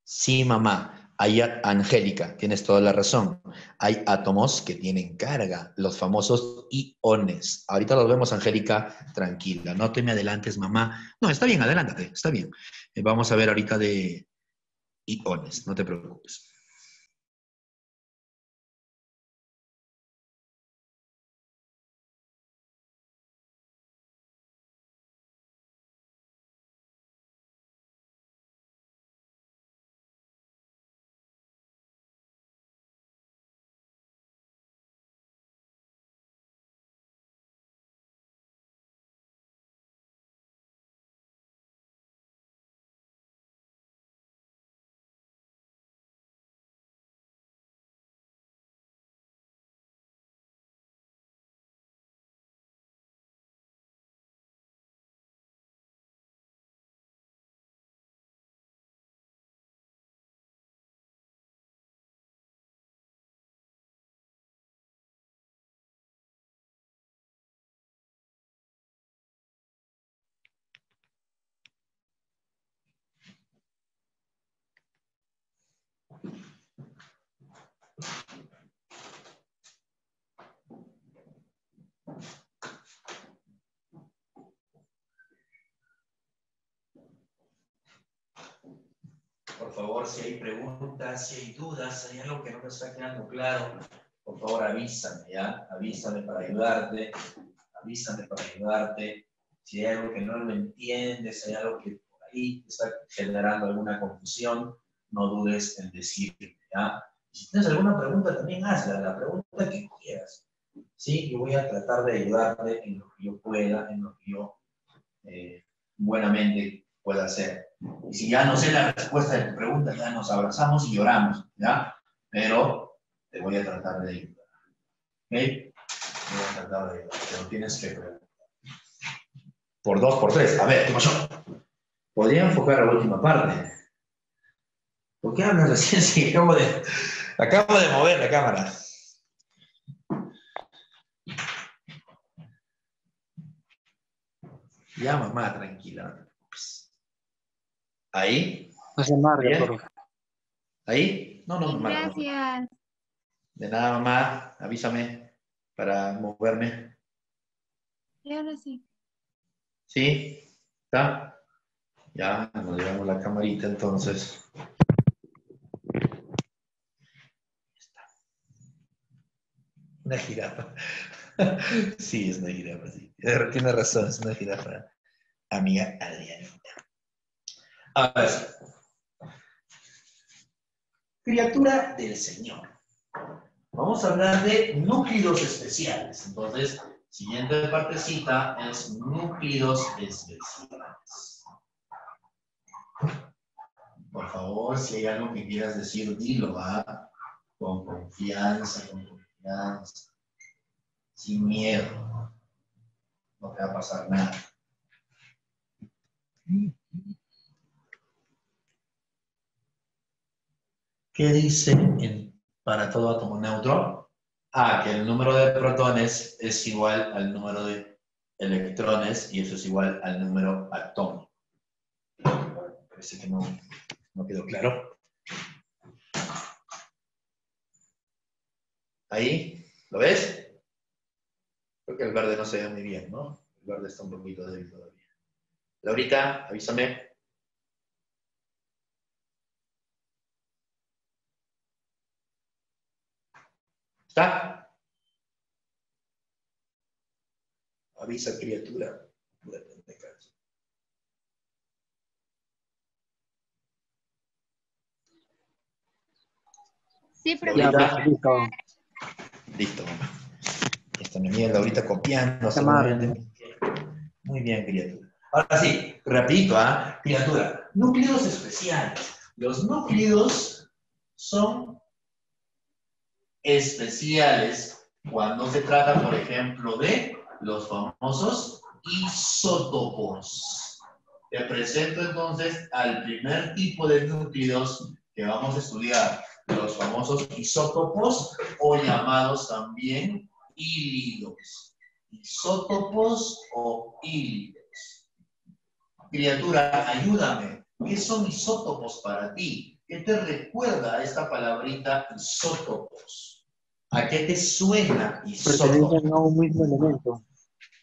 Speaker 1: Sí, mamá. Angélica, tienes toda la razón. Hay átomos que tienen carga, los famosos iones. Ahorita los vemos, Angélica, tranquila. No te me adelantes, mamá. No, está bien, adelántate, está bien. Vamos a ver ahorita de iones, no te preocupes. Por favor, si hay preguntas, si hay dudas, si hay algo que no te está quedando claro, por favor avísame, ¿ya? Avísame para ayudarte. Avísame para ayudarte. Si hay algo que no lo entiendes, si hay algo que por ahí te está generando alguna confusión, no dudes en decirme, ¿ya? Si tienes alguna pregunta, también hazla, la pregunta que quieras. Sí, yo voy a tratar de ayudarte en lo que yo pueda, en lo que yo buenamente pueda hacer. Y si ya no sé la respuesta de tu pregunta, ya nos abrazamos y lloramos, ¿ya? Pero te voy a tratar de ayudar. ¿Ok? Te voy a tratar de ayudar, pero tienes que preguntar. Por 2, por 3. A ver, ¿qué pasó? Podría enfocar a la última parte. ¿Por qué hablas recién si acabo de mover la cámara? Ya, mamá, tranquila, no te preocupes. ¿Ahí?
Speaker 4: No se amargue,
Speaker 1: ¿Bien?
Speaker 4: por favor.
Speaker 1: ¿Ahí? No, me marco.
Speaker 2: Gracias.
Speaker 1: De nada, mamá, avísame para moverme.
Speaker 2: Y ahora sí.
Speaker 1: ¿Sí? ¿Está? Ya, nos llevamos la camarita entonces. Está. Una jirafa. Sí, es una jirafa, sí. Tiene razón, es una jirafa. Amiga Adrianita. A ver. Criatura del Señor. Vamos a hablar de núclidos especiales. Entonces, siguiente partecita es núclidos especiales. Por favor, si hay algo que quieras decir, dilo, ¿va? Con confianza, sin miedo. No te va a pasar nada. ¿Qué dice para todo átomo neutro? Que el número de protones es igual al número de electrones y eso es igual al número atómico. Parece que no quedó claro. Ahí, ¿lo ves? Creo que el verde no se ve muy bien, ¿no? El verde está un poquito débil todavía. Laurita, avísame. ¿Está? Avisa, criatura.
Speaker 2: Sí,
Speaker 4: Ya,
Speaker 1: Laurita.
Speaker 2: profesor.
Speaker 4: listo.
Speaker 1: Listo, mamá. Esta mi mía Laurita copiando.
Speaker 4: Se amarren.
Speaker 1: Muy bien, criatura. Ahora sí, rapidito, criatura. Núcleos especiales. Los núcleos son especiales cuando se trata, por ejemplo, de los famosos isótopos. Te presento entonces al primer tipo de núcleos que vamos a estudiar, los famosos isótopos o llamados también hílidos. Isótopos o hílidos. Criatura, ayúdame. ¿Qué son isótopos para ti? ¿Qué te recuerda a esta palabrita isótopos? ¿A qué te suena isótopos?
Speaker 4: Pertenecen a un mismo elemento.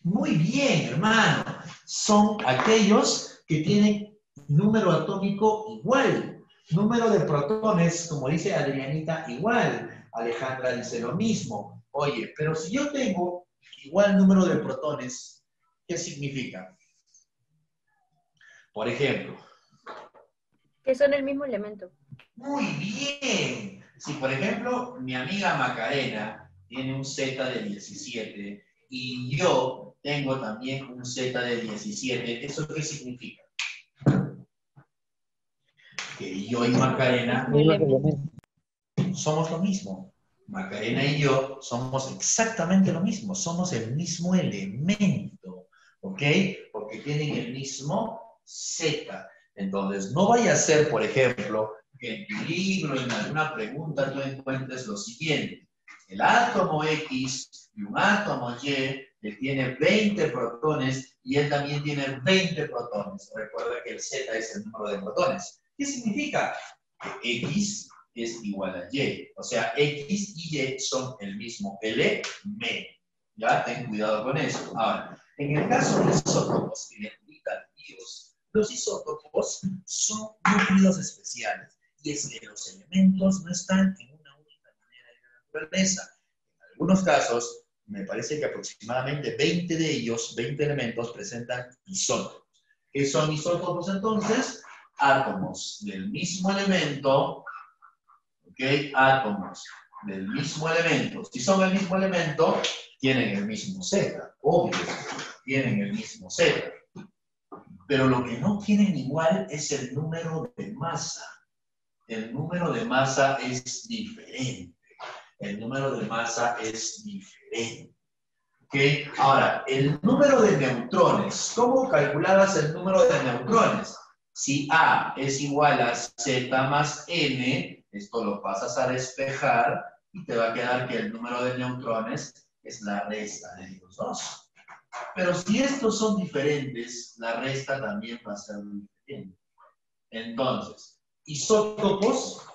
Speaker 1: Muy bien, hermano. Son aquellos que tienen número atómico igual. Número de protones, como dice Adrianita, igual. Alejandra dice lo mismo. Oye, pero si yo tengo igual número de protones, ¿qué significa? Por ejemplo.
Speaker 3: Que son el mismo elemento.
Speaker 1: Muy bien. Si, por ejemplo, mi amiga Macarena tiene un Z de 17 y yo tengo también un Z de 17, ¿eso qué significa? Que yo y Macarena somos lo mismo. Macarena y yo somos exactamente lo mismo, somos el mismo elemento, ¿ok? Porque tienen el mismo Z. Entonces, no vaya a ser, por ejemplo, que en tu libro, en alguna pregunta, tú encuentres lo siguiente. El átomo X y un átomo Y que tiene 20 protones y él también tiene 20 protones. Recuerda que el Z es el número de protones. ¿Qué significa? Que X es igual a Y. O sea, X y Y son el mismo elemento. Ya, ten cuidado con eso. Ahora, en el caso de isótopos que le indican Dios, los isótopos son núcleos especiales. Y es que los elementos no están en una única manera de la naturaleza. En algunos casos, me parece que aproximadamente 20 de ellos, 20 elementos, presentan isótopos. ¿Qué son isótopos entonces? átomos del mismo elemento, ¿ok? Átomos del mismo elemento. Si son el mismo elemento, tienen el mismo Z, obvio, tienen el mismo Z. Pero lo que no tienen igual es el número de masa. El número de masa es diferente. El número de masa es diferente. ¿Ok? Ahora, el número de neutrones. ¿Cómo calculabas el número de neutrones? Si A es igual a Z más N, esto lo pasas a despejar y te va a quedar que el número de neutrones es la resta de los dos. Pero si estos son diferentes, la resta también va a ser diferente. Entonces, isótopos.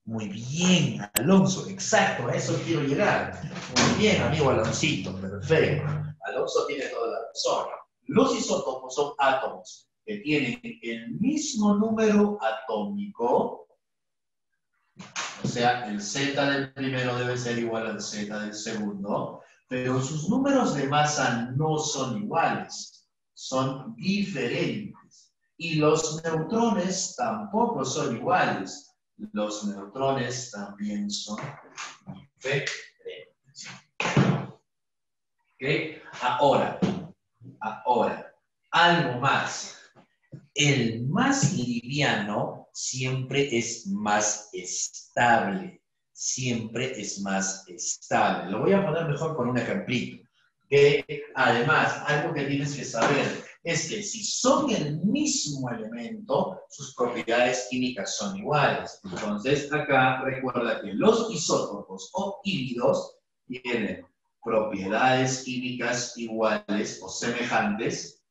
Speaker 1: Muy bien, Alonso, exacto, a eso quiero llegar. Muy bien, amigo Aloncito, perfecto. Alonso tiene toda la razón. Los isótopos son átomos que tienen el mismo número atómico, o sea, el Z del primero debe ser igual al Z del segundo, pero sus números de masa no son iguales, son diferentes. Y los neutrones tampoco son iguales. Los neutrones también son diferentes. ¿Ok? Ahora, algo más. El más liviano siempre es más estable. Siempre es más estable. Lo voy a poner mejor con un ejemplito. Que además, algo que tienes que saber es que si son el mismo elemento, sus propiedades químicas son iguales. Entonces, acá recuerda que los isótopos o híbridos tienen propiedades químicas iguales o semejantes.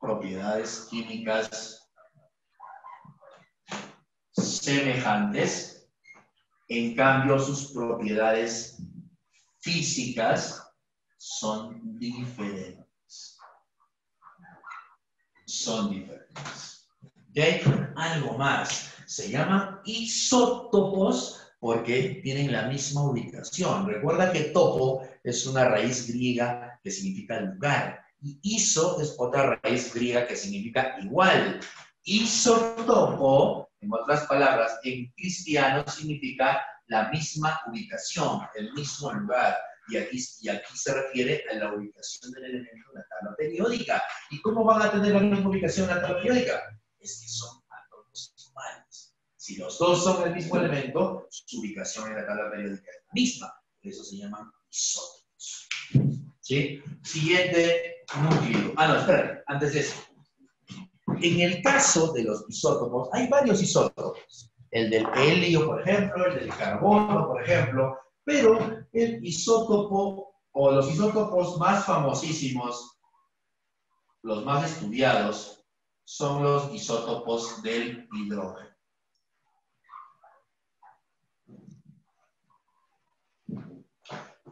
Speaker 1: Propiedades químicas semejantes. En cambio, sus propiedades físicas son diferentes. Son diferentes. ¿Ok? Algo más. Se llaman isótopos porque tienen la misma ubicación. Recuerda que topo es una raíz griega que significa lugar. Y iso es otra raíz griega que significa igual. Isótopo, en otras palabras, en cristiano significa la misma ubicación, el mismo lugar. Y aquí se refiere a la ubicación del elemento en la tabla periódica. ¿Y cómo van a tener la misma ubicación en la tabla periódica? Es que son átomos iguales. Si los dos son el mismo elemento, su ubicación en la tabla periódica es la misma. Por eso se llaman isótopos. ¿Sí? Siguiente núcleo. No, espera, antes de eso. En el caso de los isótopos, hay varios isótopos. El del helio, por ejemplo, el del carbono, por ejemplo, pero el isótopo o los isótopos más famosísimos, los más estudiados, son los isótopos del hidrógeno.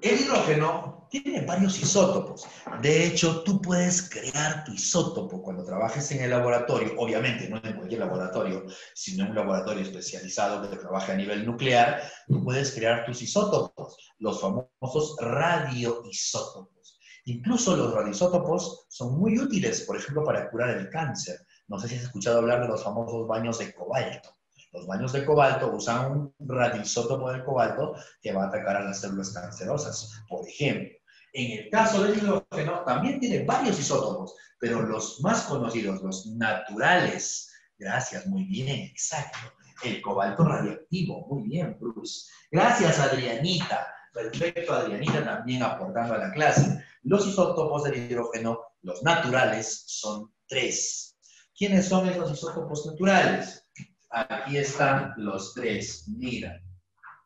Speaker 1: El hidrógeno tiene varios isótopos. De hecho, tú puedes crear tu isótopo cuando trabajes en el laboratorio. Obviamente, no en cualquier laboratorio, sino en un laboratorio especializado que trabaje a nivel nuclear. Tú puedes crear tus isótopos, los famosos radioisótopos. Incluso los radioisótopos son muy útiles, por ejemplo, para curar el cáncer. No sé si has escuchado hablar de los famosos baños de cobalto. Los baños de cobalto usan un radioisótopo del cobalto que va a atacar a las células cancerosas, por ejemplo. En el caso del hidrógeno también tiene varios isótopos, pero los más conocidos, los naturales. Gracias, muy bien, exacto. El cobalto radioactivo, muy bien, Bruce. Gracias, Adrianita. Perfecto, Adrianita también aportando a la clase. Los isótopos del hidrógeno, los naturales, son 3. ¿Quiénes son esos isótopos naturales? Aquí están los 3, mira.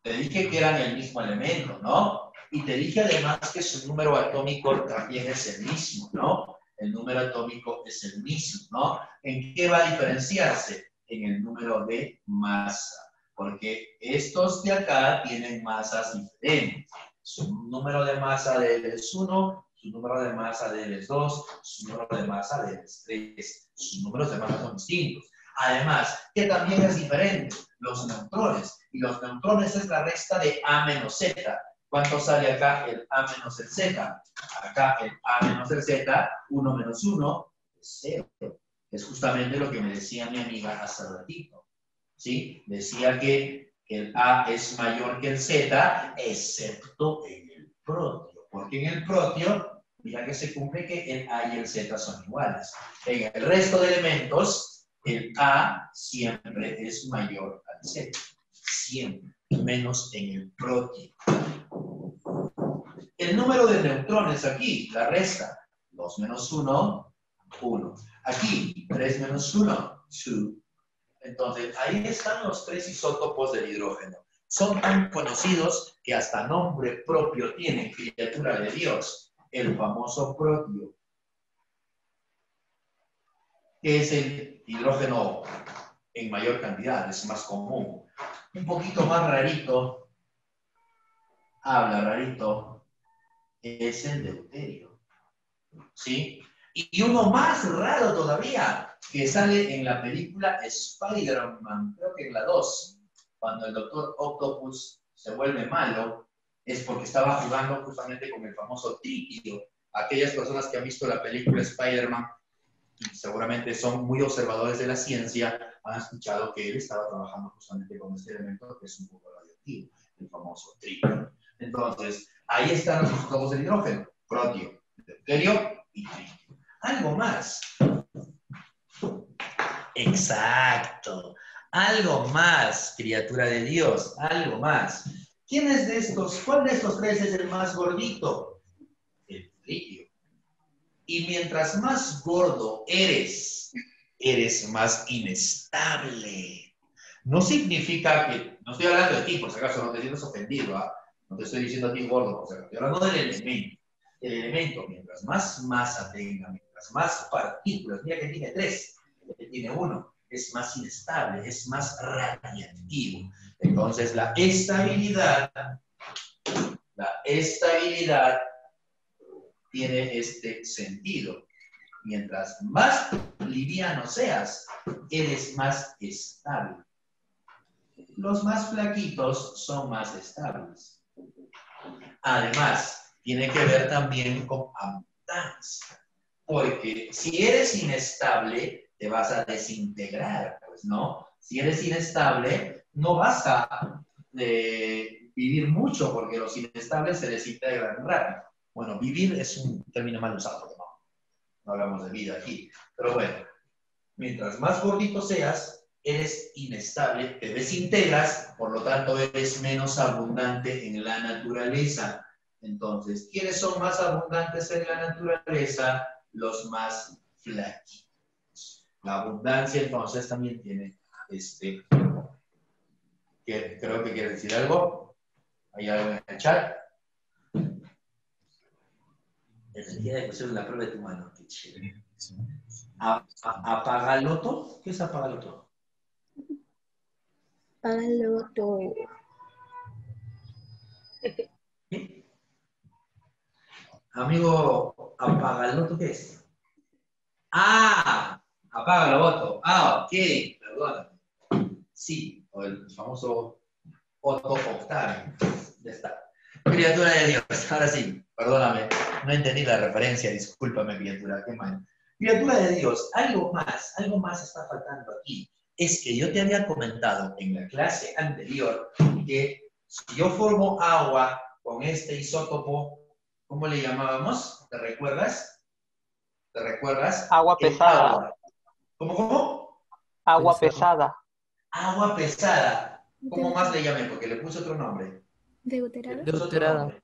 Speaker 1: Te dije que eran el mismo elemento, ¿no? Y te dije además que su número atómico también es el mismo, ¿no? El número atómico es el mismo, ¿no? ¿En qué va a diferenciarse? En el número de masa. Porque estos de acá tienen masas diferentes. Su número de masa de él es 1, su número de masa de él es 2, su número de masa de él es 3. Sus números de masa son distintos. Además, que también es diferente, los neutrones. Y los neutrones es la resta de A menos Z. ¿Cuánto sale acá el A menos el Z? Acá el A menos el Z, 1 menos 1, es 0. Es justamente lo que me decía mi amiga hace ratito. ¿Sí? Decía que el A es mayor que el Z, excepto en el protio. Porque en el protio, mira que se cumple que el A y el Z son iguales. En el resto de elementos, el A siempre es mayor al Z. Siempre. Menos en el protio. El número de neutrones aquí, la resta. 2 menos 1, 1. Aquí, 3 menos 1, 2. Entonces, ahí están los 3 isótopos del hidrógeno. Son tan conocidos que hasta nombre propio tienen, criatura de Dios. El famoso protio, que es el hidrógeno en mayor cantidad, es más común. Un poquito más rarito, habla rarito, es el deuterio. ¿Sí? Y uno más raro todavía, que sale en la película Spider-Man, creo que en la 2, cuando el Doctor Octopus se vuelve malo, es porque estaba jugando justamente con el famoso tritio. Aquellas personas que han visto la película Spider-Man y seguramente son muy observadores de la ciencia, han escuchado que él estaba trabajando justamente con este elemento que es un poco radioactivo, el famoso tritio. Entonces, ahí están los isótopos del hidrógeno, protio, deuterio y tritio. Algo más. Exacto. Algo más, criatura de Dios, algo más. ¿Quién es de estos? ¿Cuál de estos 3 es el más gordito? El tritio. Y mientras más gordo eres, eres más inestable. No significa que, no estoy hablando de ti, por si acaso no te sientas ofendido, ¿ah? No te estoy diciendo a ti gordo, por si acaso. Estoy hablando del elemento. El elemento, mientras más masa tenga, mientras más partículas, mira que tiene 3, que tiene 1, es más inestable, es más radiactivo. Entonces la estabilidad tiene este sentido. Mientras más liviano seas, eres más estable. Los más flaquitos son más estables. Además, tiene que ver también con abundancia. Porque si eres inestable, te vas a desintegrar, pues, ¿no? Si eres inestable, no vas a vivir mucho, porque los inestables se desintegran rápido. Bueno, vivir es un término mal usado, ¿no? No hablamos de vida aquí. Pero bueno, mientras más gordito seas, eres inestable, te desintegras, por lo tanto eres menos abundante en la naturaleza. Entonces, ¿quiénes son más abundantes en la naturaleza? Los más flaquitos. La abundancia, entonces, también tiene creo que quiere decir algo. ¿Hay algo en el chat? Energía de cuestión de la prueba de tu mano. Qué chévere. ¿Apagaloto? ¿Qué es apagaloto?
Speaker 3: Apagaloto.
Speaker 1: ¿Qué? Amigo, apagaloto, ¿qué es? Ah, apagaloto. Ah, ok, perdón. Sí, o el famoso Otto Octavio. Ya está. Criatura de Dios, ahora sí, perdóname, no entendí la referencia, discúlpame, criatura, qué mal. Criatura de Dios, algo más está faltando aquí. Es que yo te había comentado en la clase anterior que si yo formo agua con este isótopo, ¿cómo le llamábamos? ¿Te recuerdas? ¿Te recuerdas?
Speaker 5: Agua pesada.
Speaker 1: Agua. ¿Cómo?
Speaker 5: Agua pesada.
Speaker 1: Agua pesada. ¿Cómo más le llamé? Porque le puse otro nombre.
Speaker 6: Deuterada.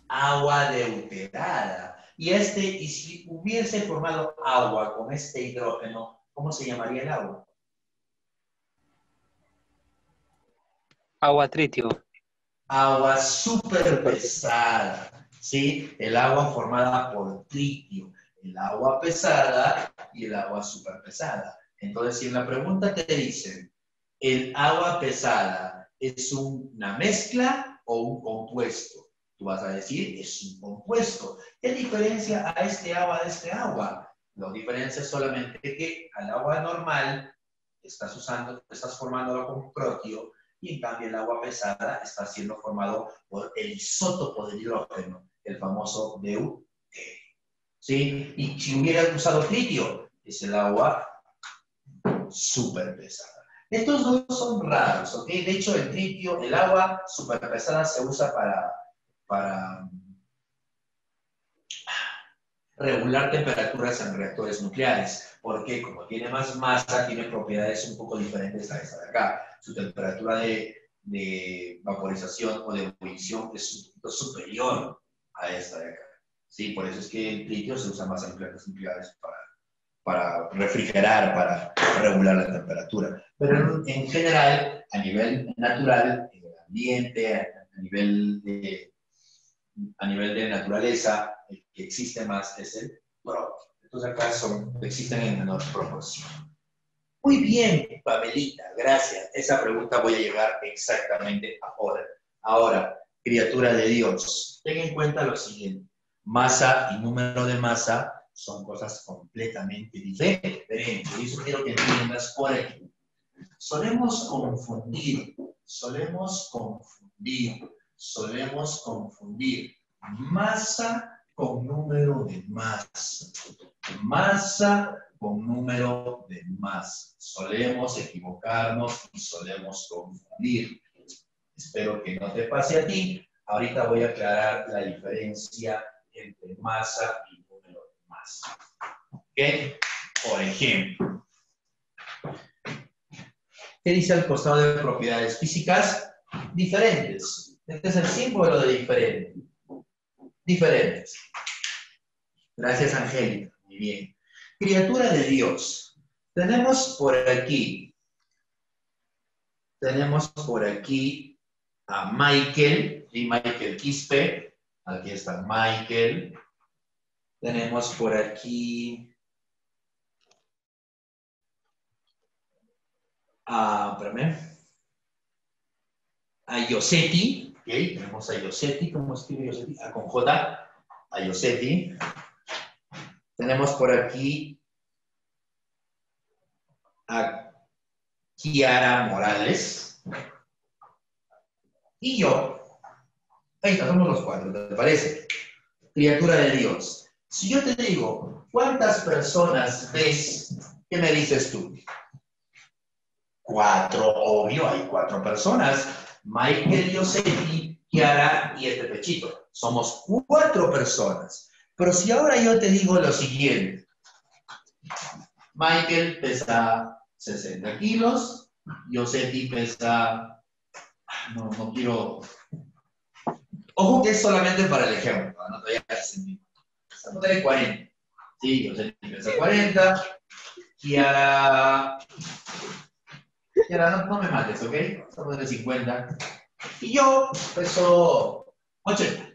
Speaker 1: Agua deuterada. Y si hubiese formado agua con este hidrógeno, ¿cómo se llamaría el agua?
Speaker 5: Agua tritio.
Speaker 1: Agua súper pesada. ¿Sí? El agua formada por tritio. El agua pesada y el agua súper pesada. Entonces, si en la pregunta te dicen, ¿el agua pesada es una mezcla o un compuesto? Tú vas a decir, es un compuesto. ¿Qué diferencia a este agua de este agua? La diferencia es solamente que al agua normal estás formándolo con protio y en cambio el agua pesada está siendo formado por el isótopo del hidrógeno, el famoso deuterio. ¿Sí? Y si hubieras usado tritio, es el agua súper pesada. Estos dos son raros, ¿ok? De hecho, el tritio, el agua súper pesada se usa para regular temperaturas en reactores nucleares, porque como tiene más masa, tiene propiedades un poco diferentes a esta de acá. Su temperatura de vaporización o de ebullición es un poquito superior a esta de acá. ¿Sí? Por eso es que el tritio se usa más en plantas nucleares para refrigerar, para regular la temperatura. Pero en general, a nivel natural, en el ambiente, a nivel de naturaleza, el que existe más es el boro. Entonces acá existen en menor proporción. Muy bien, Pamelita, gracias. Esa pregunta voy a llegar exactamente ahora. Ahora, criatura de Dios, ten en cuenta lo siguiente. Masa y número de masa son cosas completamente diferentes. Y eso quiero que entiendas por aquí. Solemos confundir masa con número de masa. Masa con número de masa. Solemos equivocarnos y solemos confundir. Espero que no te pase a ti. Ahorita voy a aclarar la diferencia entre masa y número de masa. ¿Ok? Por ejemplo, ¿qué dice al costado de propiedades físicas? Diferentes. Este es el símbolo de diferente. Diferentes. Gracias, Angélica. Muy bien. Criatura de Dios. Tenemos por aquí a Michael, y Michael Quispe. Aquí está Michael. Tenemos por aquí a Yosetti. ¿Ok? Tenemos a Yosetti. ¿Cómo escribe Yosetti? Con J. A Yosetti. Tenemos por aquí a Kiara Morales. Y yo. Ahí está, somos los cuatro, ¿te parece? Criatura de Dios. Si yo te digo, ¿cuántas personas ves? ¿Qué me dices tú? 4, obvio, hay 4 personas. Michael, Yosetti, Kiara y este pechito. Somos 4 personas. Pero si ahora yo te digo lo siguiente. Michael pesa 60 kilos. Yosetti pesa... No quiero... Ojo que es solamente para el ejemplo, no te vayas a sentir. Vamos a poner 40. Sí, Yosetti pesa 40. Kiara, no me mates, ¿ok? Vamos a poner 50. Y yo peso 80.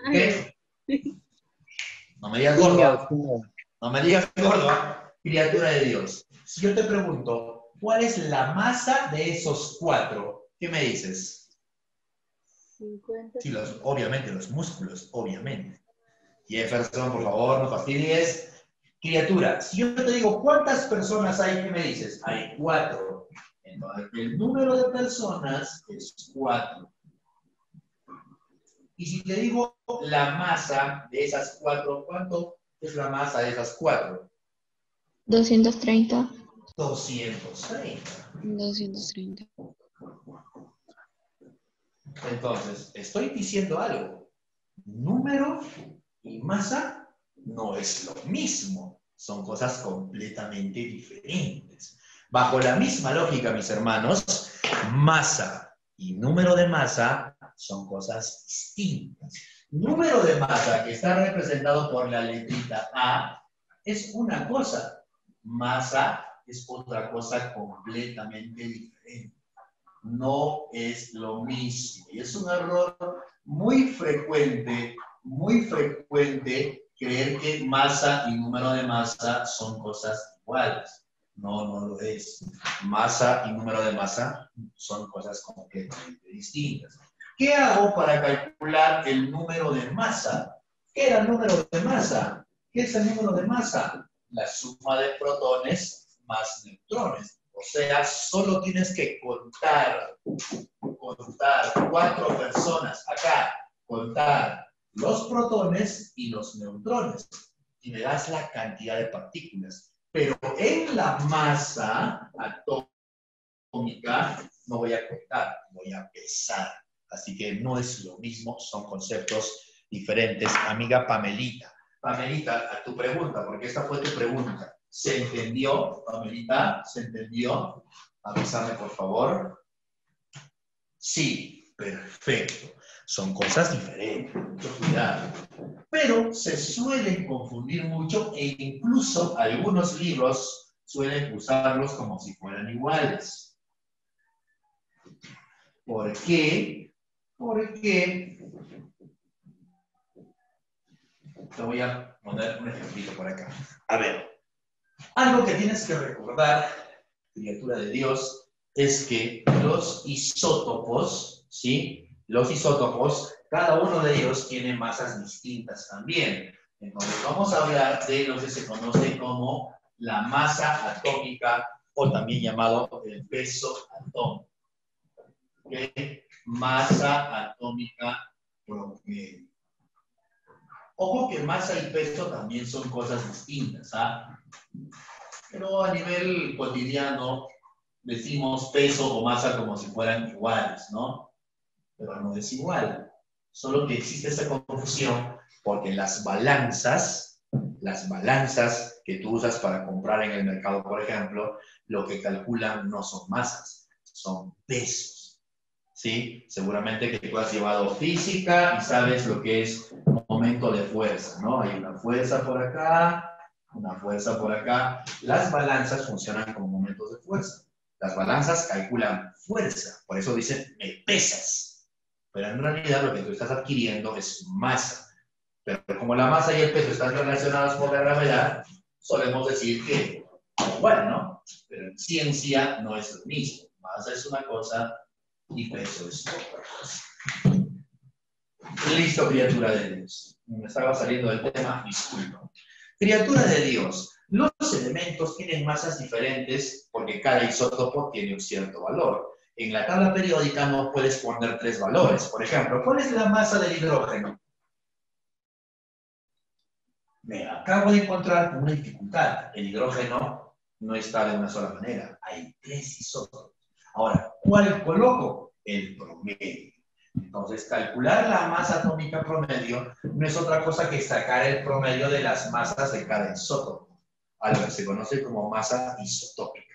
Speaker 1: ¿Ok? No me digas gordo. No me digas gordo, criatura de Dios. Si yo te pregunto, ¿cuál es la masa de esos 4? ¿Qué me dices?
Speaker 3: 50.
Speaker 1: Sí, obviamente, los músculos, obviamente. Jefferson, por favor, no fastidies. Criatura, si yo te digo, ¿cuántas personas hay? ¿Qué me dices? Hay 4. Entonces, el número de personas es 4. Y si te digo la masa de esas 4, ¿cuánto es la masa de esas 4?
Speaker 6: 230.
Speaker 1: 230.
Speaker 6: 230.
Speaker 1: Entonces, estoy diciendo algo. Número y masa no es lo mismo. Son cosas completamente diferentes. Bajo la misma lógica, mis hermanos, masa y número de masa son cosas distintas. Número de masa, que está representado por la letrita A, es una cosa. Masa es otra cosa completamente diferente. No es lo mismo. Y es un error muy frecuente creer que masa y número de masa son cosas iguales. No lo es. Masa y número de masa son cosas completamente distintas. ¿Qué hago para calcular el número de masa? ¿Qué era el número de masa? ¿Qué es el número de masa? La suma de protones más neutrones. O sea, solo tienes que contar 4 personas acá, contar los protones y los neutrones. Y me das la cantidad de partículas. Pero en la masa atómica no voy a contar, voy a pesar. Así que no es lo mismo, son conceptos diferentes. Amiga Pamelita. Pamelita, a tu pregunta, porque esta fue tu pregunta. ¿Se entendió, Pamelita? ¿Se entendió? Avísame, por favor. Sí, perfecto. Son cosas diferentes, mucho cuidado. Pero se suelen confundir mucho e incluso algunos libros suelen usarlos como si fueran iguales. ¿Por qué? Porque te voy a poner un ejemplito por acá. A ver, algo que tienes que recordar, criatura de Dios, es que los isótopos, ¿sí? Los isótopos, cada uno de ellos tiene masas distintas también. Entonces vamos a hablar de lo que se conoce como la masa atómica o también llamado el peso atómico. ¿Okay? Masa atómica promedio. Ojo que masa y peso también son cosas distintas, ¿ah? Pero a nivel cotidiano decimos peso o masa como si fueran iguales, ¿no? Pero no es igual. Solo que existe esa confusión porque las balanzas que tú usas para comprar en el mercado, por ejemplo, lo que calculan no son masas, son pesos. ¿Sí? Seguramente que tú has llevado física y sabes lo que es momento de fuerza, ¿no? Hay una fuerza por acá, una fuerza por acá. Las balanzas funcionan como momentos de fuerza. Las balanzas calculan fuerza, por eso dicen, me pesas. Pero en realidad lo que tú estás adquiriendo es masa. Pero como la masa y el peso están relacionados por la gravedad, solemos decir que, bueno, ¿no? Pero en ciencia no es lo mismo. Masa es una cosa y peso es otra cosa. Listo, criatura de Dios. Me estaba saliendo del tema, disculpa. Criatura de Dios. Los elementos tienen masas diferentes porque cada isótopo tiene un cierto valor. En la tabla periódica no puedes poner 3 valores. Por ejemplo, ¿cuál es la masa del hidrógeno? Me acabo de encontrar una dificultad. El hidrógeno no está de una sola manera. Hay 3 isótopos. Ahora, ¿cuál coloco? El promedio. Entonces, calcular la masa atómica promedio no es otra cosa que sacar el promedio de las masas de cada isótopo, a lo que se conoce como masa isotópica.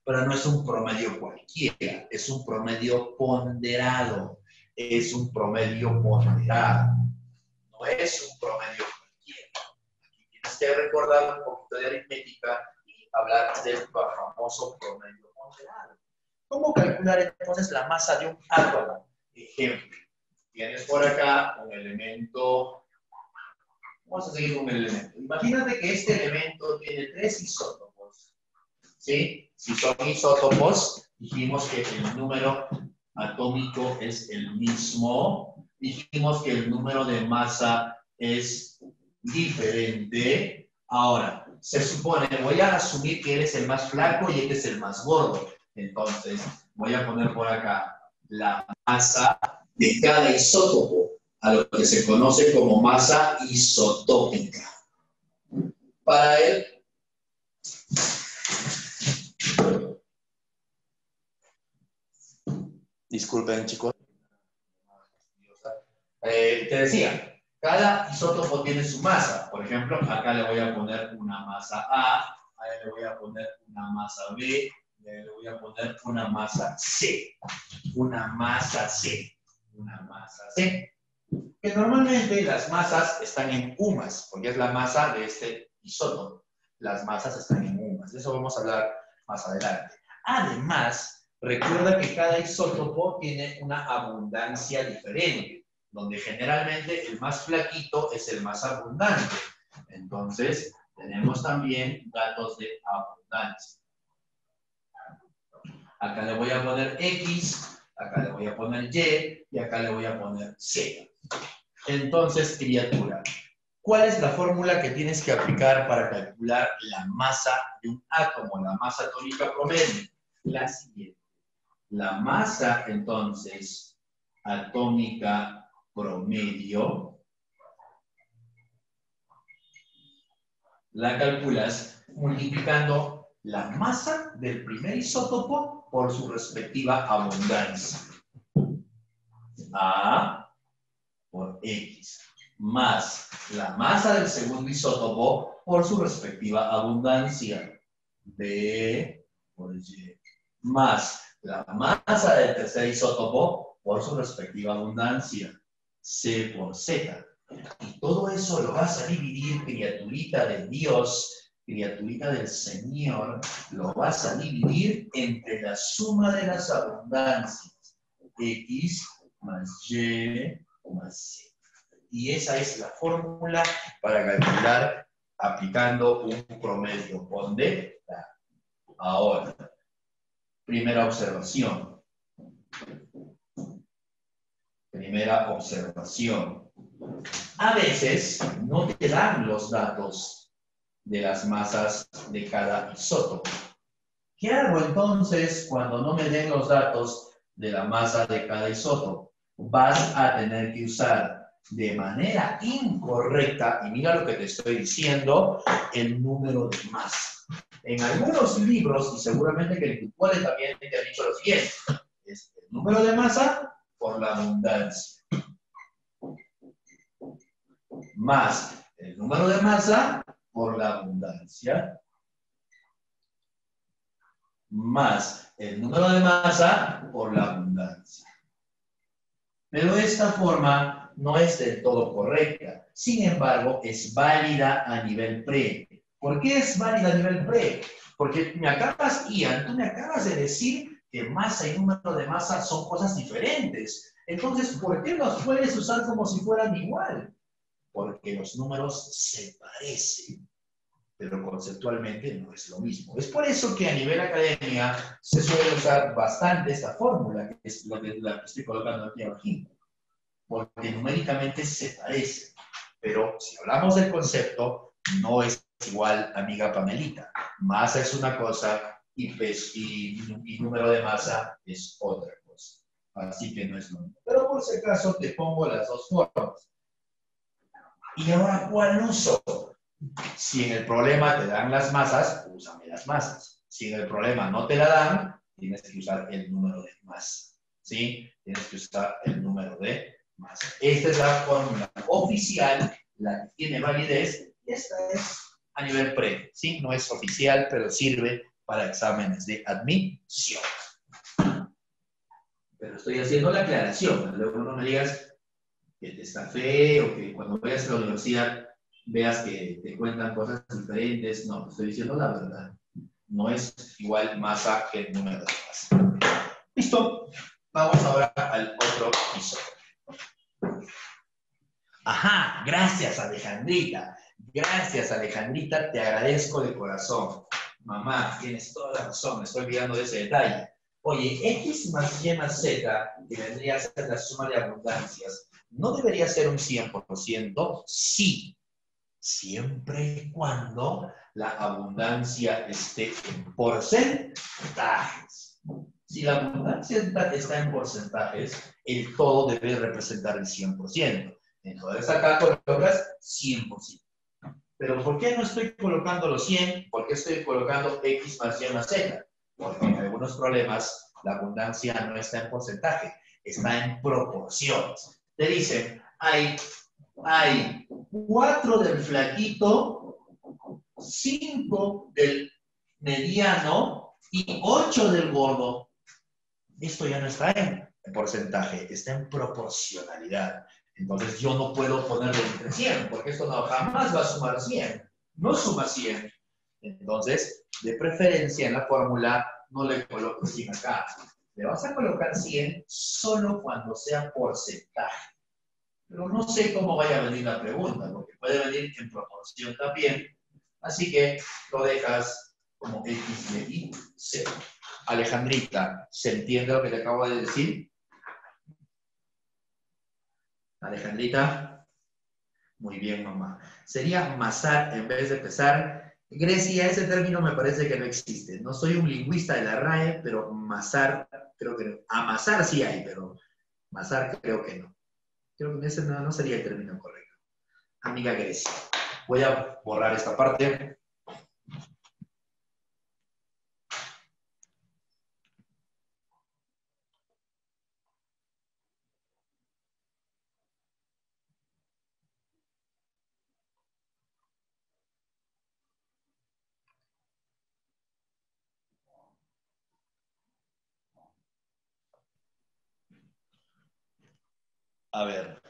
Speaker 1: Pero no es un promedio cualquiera, es un promedio ponderado. Es un promedio ponderado. No es un promedio cualquiera. Aquí tienes que recordar un poquito de aritmética y hablar del famoso promedio ponderado. ¿Cómo calcular entonces la masa de un átomo? Ejemplo, tienes por acá un elemento, vamos a seguir con el elemento. Imagínate que este elemento tiene 3 isótopos, ¿sí? Si son isótopos, dijimos que el número atómico es el mismo, dijimos que el número de masa es diferente. Ahora, se supone, voy a asumir que eres el más flaco y este es el más gordo. Entonces, voy a poner por acá la masa de cada isótopo, a lo que se conoce como masa isotópica. Para él, disculpen chicos, te decía, cada isótopo tiene su masa. Por ejemplo, acá le voy a poner una masa A, acá le voy a poner una masa B, le voy a poner una masa C. Una masa C. Una masa C. Que normalmente las masas están en UMAS, porque es la masa de este isótopo. Las masas están en UMAS. De eso vamos a hablar más adelante. Además, recuerda que cada isótopo tiene una abundancia diferente, donde generalmente el más flaquito es el más abundante. Entonces, tenemos también datos de abundancia. Acá le voy a poner X, acá le voy a poner Y y acá le voy a poner Z. Entonces, criatura, ¿cuál es la fórmula que tienes que aplicar para calcular la masa de un átomo, la masa atómica promedio? La siguiente. La masa, entonces, atómica promedio, la calculas multiplicando la masa del primer isótopo por su respectiva abundancia. A por X, más la masa del segundo isótopo por su respectiva abundancia. B por Y, más la masa del tercer isótopo por su respectiva abundancia. C por Z. Y todo eso lo vas a dividir, criaturita de Dios, criaturita del Señor, lo vas a dividir entre la suma de las abundancias. X más Y más Z. Y esa es la fórmula para calcular aplicando un promedio. ¿Dónde? Ahora, primera observación. Primera observación. A veces no te dan los datos de las masas de cada isótopo. ¿Qué hago entonces cuando no me den los datos de la masa de cada isótopo? Vas a tener que usar de manera incorrecta, y mira lo que te estoy diciendo, el número de masa. En algunos libros, y seguramente que en tu cole también te han dicho lo siguiente, es el número de masa por la abundancia, más el número de masa por la abundancia, más el número de masa por la abundancia. Pero esta forma no es del todo correcta. Sin embargo, es válida a nivel pre. ¿Por qué es válida a nivel pre? Porque Ian, tú me acabas de decir que masa y número de masa son cosas diferentes. Entonces, ¿por qué los puedes usar como si fueran igual? Porque los números se parecen, pero conceptualmente no es lo mismo. Es por eso que a nivel academia se suele usar bastante esta fórmula, que es lo que la estoy colocando aquí abajo, porque numéricamente se parecen. Pero si hablamos del concepto, no es igual, amiga Pamelita. Masa es una cosa y número de masa es otra cosa. Así que no es lo mismo. Pero por si acaso te pongo las dos formas. ¿Y ahora cuál uso? Si en el problema te dan las masas, úsame las masas. Si en el problema no te la dan, tienes que usar el número de masa. ¿Sí? Tienes que usar el número de masa. Esta es la fórmula oficial, la que tiene validez. Y esta es a nivel pre. ¿Sí? No es oficial, pero sirve para exámenes de admisión. Pero estoy haciendo la aclaración. Luego no me digas que te estafé o que cuando vayas a la universidad veas que te cuentan cosas diferentes. No, te estoy diciendo la verdad. No es igual masa que el número de masa. ¿Listo? Vamos ahora al otro isótopo. Ajá, gracias Alejandrita. Gracias Alejandrita, te agradezco de corazón. Mamá, tienes toda la razón, me estoy olvidando de ese detalle. Oye, X más Y más Z, que vendría a ser la suma de abundancias, ¿no debería ser un 100%? Sí, siempre y cuando la abundancia esté en porcentajes. Si la abundancia está en porcentajes, el todo debe representar el 100%. Entonces acá colocas 100%. Pero ¿por qué no estoy colocando los 100? ¿Por qué estoy colocando X más Y más Z? Porque en algunos problemas la abundancia no está en porcentaje, está en proporciones. Te dicen, hay 4 del flaquito, 5 del mediano y 8 del gordo. Esto ya no está en porcentaje, está en proporcionalidad. Entonces yo no puedo ponerlo entre 100, porque esto no jamás va a sumar 100. No suma 100. Entonces, de preferencia en la fórmula, no le coloco 100 acá. Le vas a colocar 100 solo cuando sea porcentaje. Pero no sé cómo vaya a venir la pregunta, porque puede venir en proporción también. Así que lo dejas como X de Y, 0. Alejandrita, ¿se entiende lo que te acabo de decir? Alejandrita, muy bien, mamá. Sería masar en vez de pesar. Grecia, ese término me parece que no existe. No soy un lingüista de la RAE, pero masar, creo que no. Amasar sí hay, pero masar creo que no. Creo que ese no sería el término correcto. Amiga Grecia, voy a borrar esta parte. A ver.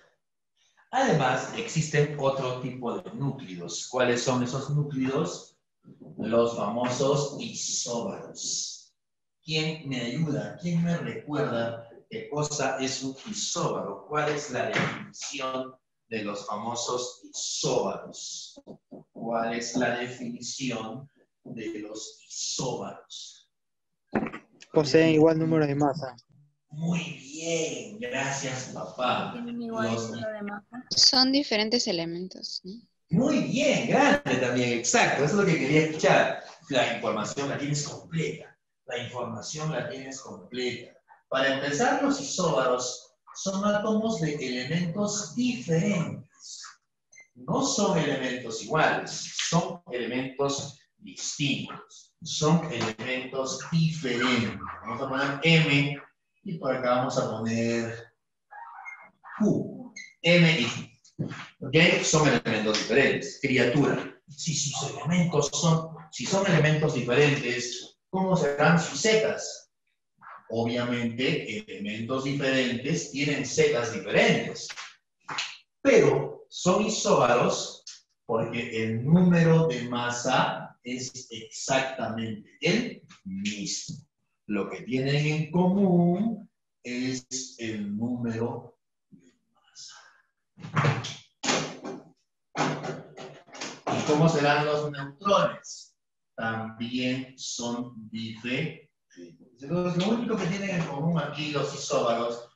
Speaker 1: Además, existen otro tipo de núclidos. ¿Cuáles son esos núclidos? Los famosos isóbaros. ¿Quién me ayuda? ¿Quién me recuerda qué cosa es un isóbaro? ¿Cuál es la definición de los famosos isóbaros? ¿Cuál es la definición de los isóbaros?
Speaker 4: Poseen igual número de masa.
Speaker 1: Muy bien, gracias papá.
Speaker 3: Tienen igual
Speaker 1: Los-
Speaker 3: número de masa.
Speaker 6: Son diferentes elementos, ¿no?
Speaker 1: Muy bien, grande también, exacto, eso es lo que quería escuchar. La información la tienes completa, la información la tienes completa. Para empezar, los isóbaros son átomos de elementos diferentes. No son elementos iguales, son elementos distintos, son elementos diferentes. Vamos a poner M y por acá vamos a poner Q, M y Q. ¿Ok? Son elementos diferentes. Criatura. Si son elementos diferentes, ¿cómo serán sus zetas? Obviamente, elementos diferentes tienen zetas diferentes. Pero son isóbaros porque el número de masa es exactamente el mismo. Lo que tienen en común es el número de masa. ¿Y cómo serán los neutrones? También son diferentes. Entonces, lo único que tienen en común aquí los isóbaros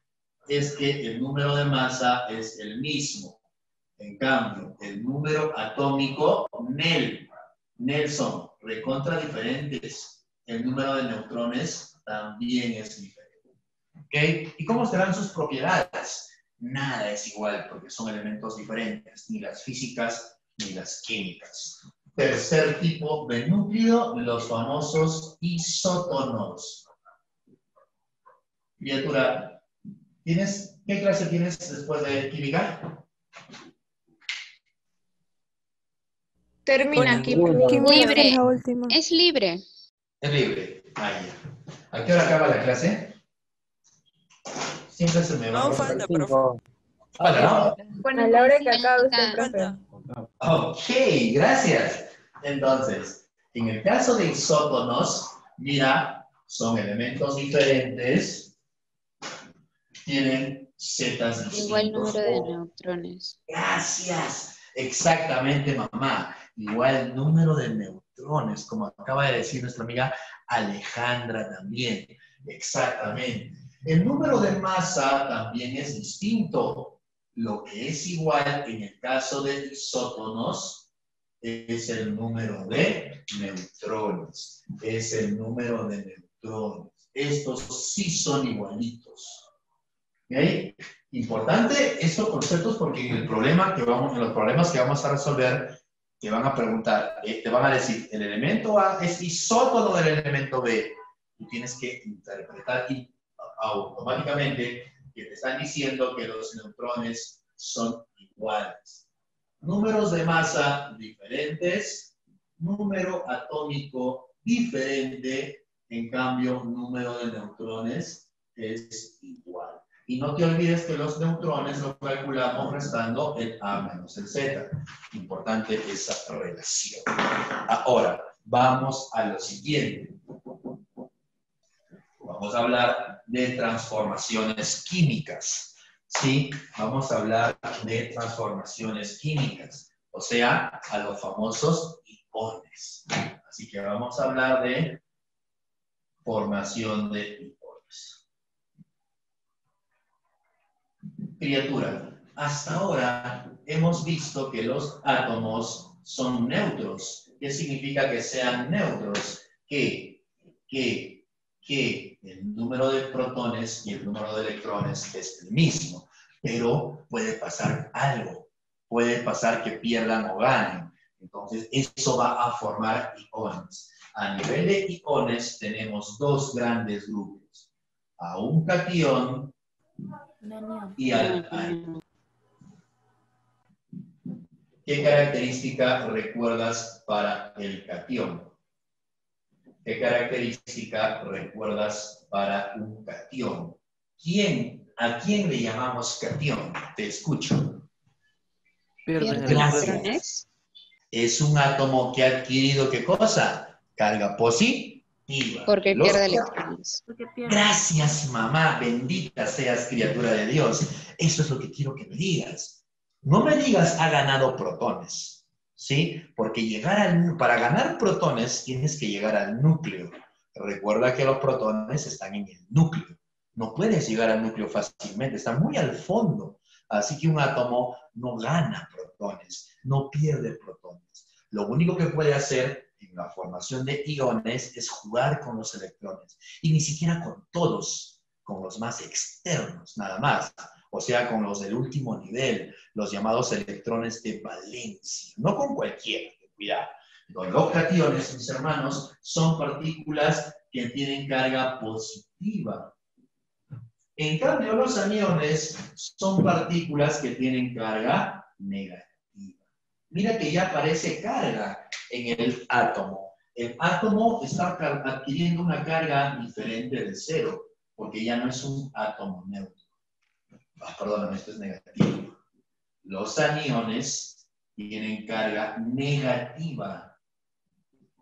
Speaker 1: es que el número de masa es el mismo. En cambio, el número atómico, son recontra diferentes. El número de neutrones también es diferente. ¿Ok? ¿Y cómo serán sus propiedades? Nada es igual porque son elementos diferentes, ni las físicas ni las químicas. Tercer tipo de núcleo, los famosos isótonos. Criatura, ¿qué clase tienes después de química?
Speaker 3: Termina aquí.
Speaker 6: Libre.
Speaker 7: La última.
Speaker 6: Es libre.
Speaker 1: Es libre. Ah, ya. ¿A qué hora acaba la clase? Siempre se me va.
Speaker 8: No, falta, profe.
Speaker 4: 5.
Speaker 1: Falta, ¿no?
Speaker 3: Bueno, a la hora que acabe usted,
Speaker 6: Falta.
Speaker 3: profe.
Speaker 8: Falta.
Speaker 1: Ok, gracias. Entonces, en el caso de isótonos, mira, son elementos diferentes, tienen zetas distintos.
Speaker 6: Igual número de
Speaker 1: o-
Speaker 6: neutrones.
Speaker 1: Gracias. Exactamente, mamá. Igual número de neutrones, como acaba de decir nuestra amiga Alejandra también. Exactamente. El número de masa también es distinto. Lo que es igual en el caso de isótonos es el número de neutrones. Es el número de neutrones. Estos sí son igualitos. ¿Ok? Importante estos conceptos porque en los problemas que vamos a resolver, te van a preguntar, te van a decir, el elemento A es isótono del elemento B. Tú tienes que interpretar automáticamente que te están diciendo que los neutrones son iguales. Números de masa diferentes, número atómico diferente, en cambio, número de neutrones es igual. Y no te olvides que los neutrones los calculamos restando el A menos el Z. Importante esa relación. Ahora, vamos a lo siguiente. Vamos a hablar de transformaciones químicas. ¿Sí? Vamos a hablar de transformaciones químicas. O sea, a los famosos iones. Así que vamos a hablar de formación de iones. Criatura, hasta ahora hemos visto que los átomos son neutros. ¿Qué significa que sean neutros? Que el número de protones y el número de electrones es el mismo. Pero puede pasar algo. Puede pasar que pierdan o ganen. Entonces, eso va a formar iones. A nivel de iones tenemos dos grandes grupos. A un catión y al anión. ¿Qué característica recuerdas para el catión? ¿Qué característica recuerdas para un catión? ¿Quién ¿A quién le llamamos catión? Te escucho.
Speaker 6: Pierde
Speaker 1: Gracias.
Speaker 6: electrones.
Speaker 1: Es un átomo que ha adquirido, ¿qué cosa? Carga positiva.
Speaker 6: Porque
Speaker 1: Los
Speaker 6: pierde electrones.
Speaker 1: Gracias, mamá, bendita seas, criatura de Dios. Eso es lo que quiero que me digas. No me digas ha ganado protones, ¿sí? Porque para ganar protones tienes que llegar al núcleo. Recuerda que los protones están en el núcleo. No puedes llegar al núcleo fácilmente, está muy al fondo. Así que un átomo no gana protones, no pierde protones. Lo único que puede hacer en la formación de iones es jugar con los electrones. Y ni siquiera con todos, con los más externos, nada más. O sea, con los del último nivel, los llamados electrones de valencia. No con cualquiera, cuidado. Los cationes, mis hermanos, son partículas que tienen carga positiva. En cambio, los aniones son partículas que tienen carga negativa. Mira que ya aparece carga en el átomo. El átomo está adquiriendo una carga diferente de cero, porque ya no es un átomo neutro. Perdóname, esto es negativo. Los aniones tienen carga negativa.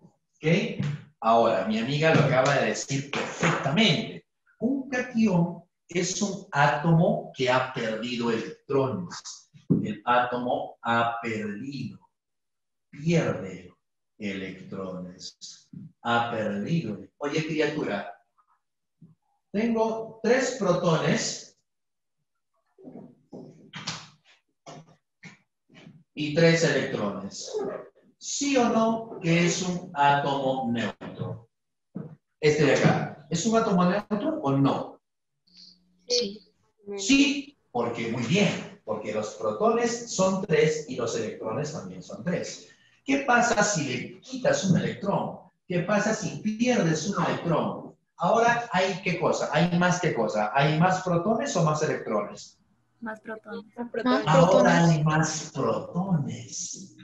Speaker 1: ¿Ok? Ahora, mi amiga lo acaba de decir perfectamente. Un catión es un átomo que ha perdido electrones. El átomo ha perdido, pierde electrones. Ha perdido. Oye, criatura, tengo 3 protones y 3 electrones. ¿Sí o no que es un átomo neutro? Este de acá, ¿es un átomo neutro o no?
Speaker 6: Sí.
Speaker 1: Sí, porque muy bien, porque los protones son 3 y los electrones también son 3. ¿Qué pasa si le quitas un electrón? ¿Qué pasa si pierdes un electrón? Ahora hay ¿qué cosa? ¿Hay más qué cosa? ¿Hay más protones o más electrones?
Speaker 3: Más protones.
Speaker 1: Ahora hay más protones.